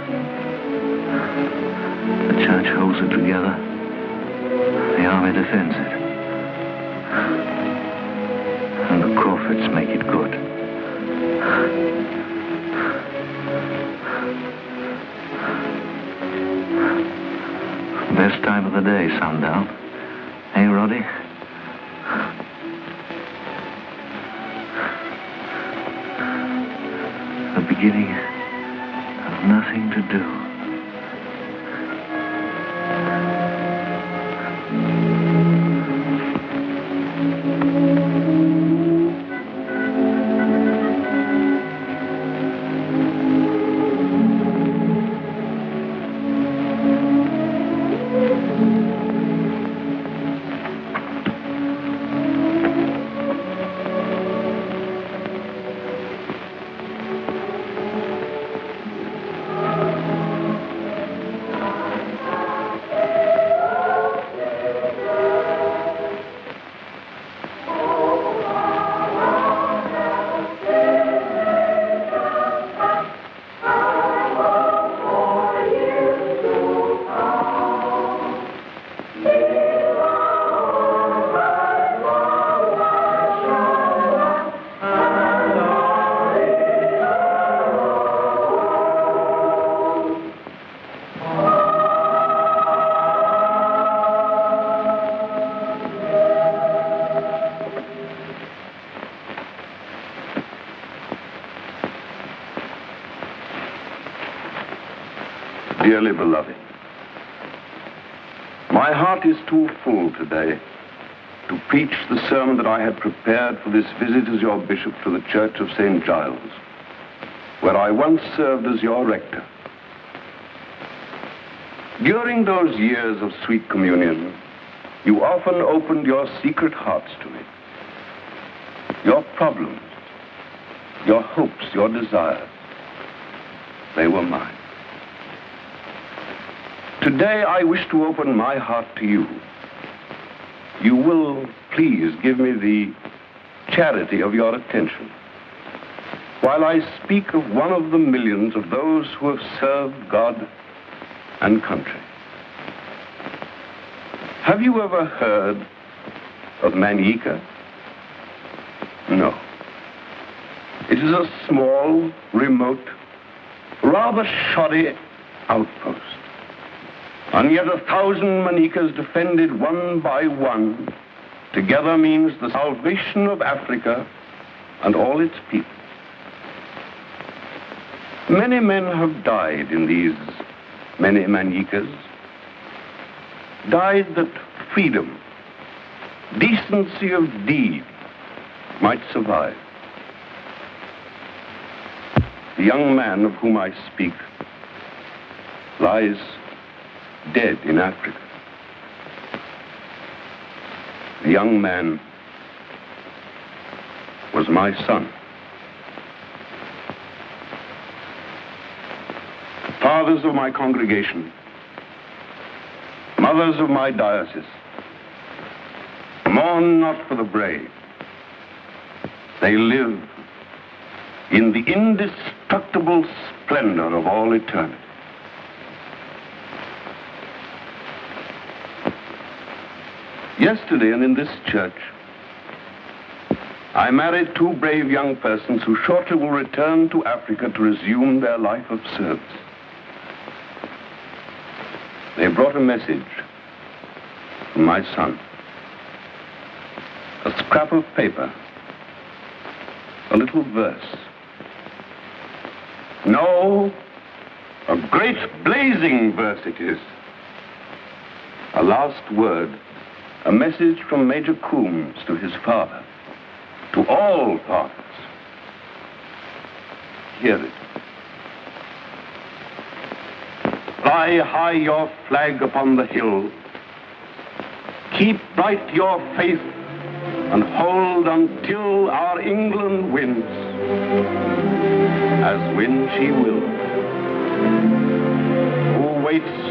The church holds it together. The army defends it. And the Crawfords make it good. Best time of the day, Sundown. Hey, Roddy? The beginning of nothing to do. Dearly beloved, my heart is too full today to preach the sermon that I had prepared for this visit as your bishop to the Church of St. Giles, where I once served as your rector. During those years of sweet communion, you often opened your secret hearts to me. Your problems, your hopes, your desires, they were mine. Today, I wish to open my heart to you. You will please give me the charity of your attention while I speak of one of the millions of those who have served God and country. Have you ever heard of Manica? No. It is a small, remote, rather shoddy outpost. And yet 1,000 Manicas defended one by one together means the salvation of Africa and all its people. Many men have died in these many Manicas, died that freedom, decency of deed might survive. The young man of whom I speak lies dead in Africa. The young man was my son. Fathers of my congregation, mothers of my diocese, mourn not for the brave. They live in the indestructible splendor of all eternity. Yesterday, and in this church, I married two brave young persons who shortly will return to Africa to resume their life of service. They brought a message from my son. A scrap of paper, a little verse. No, a great blazing verse it is. A last word, a message from Major Coombs to his father, to all fathers. Hear it. Fly high your flag upon the hill. Keep bright your faith and hold until our England wins, as win she will. Who waits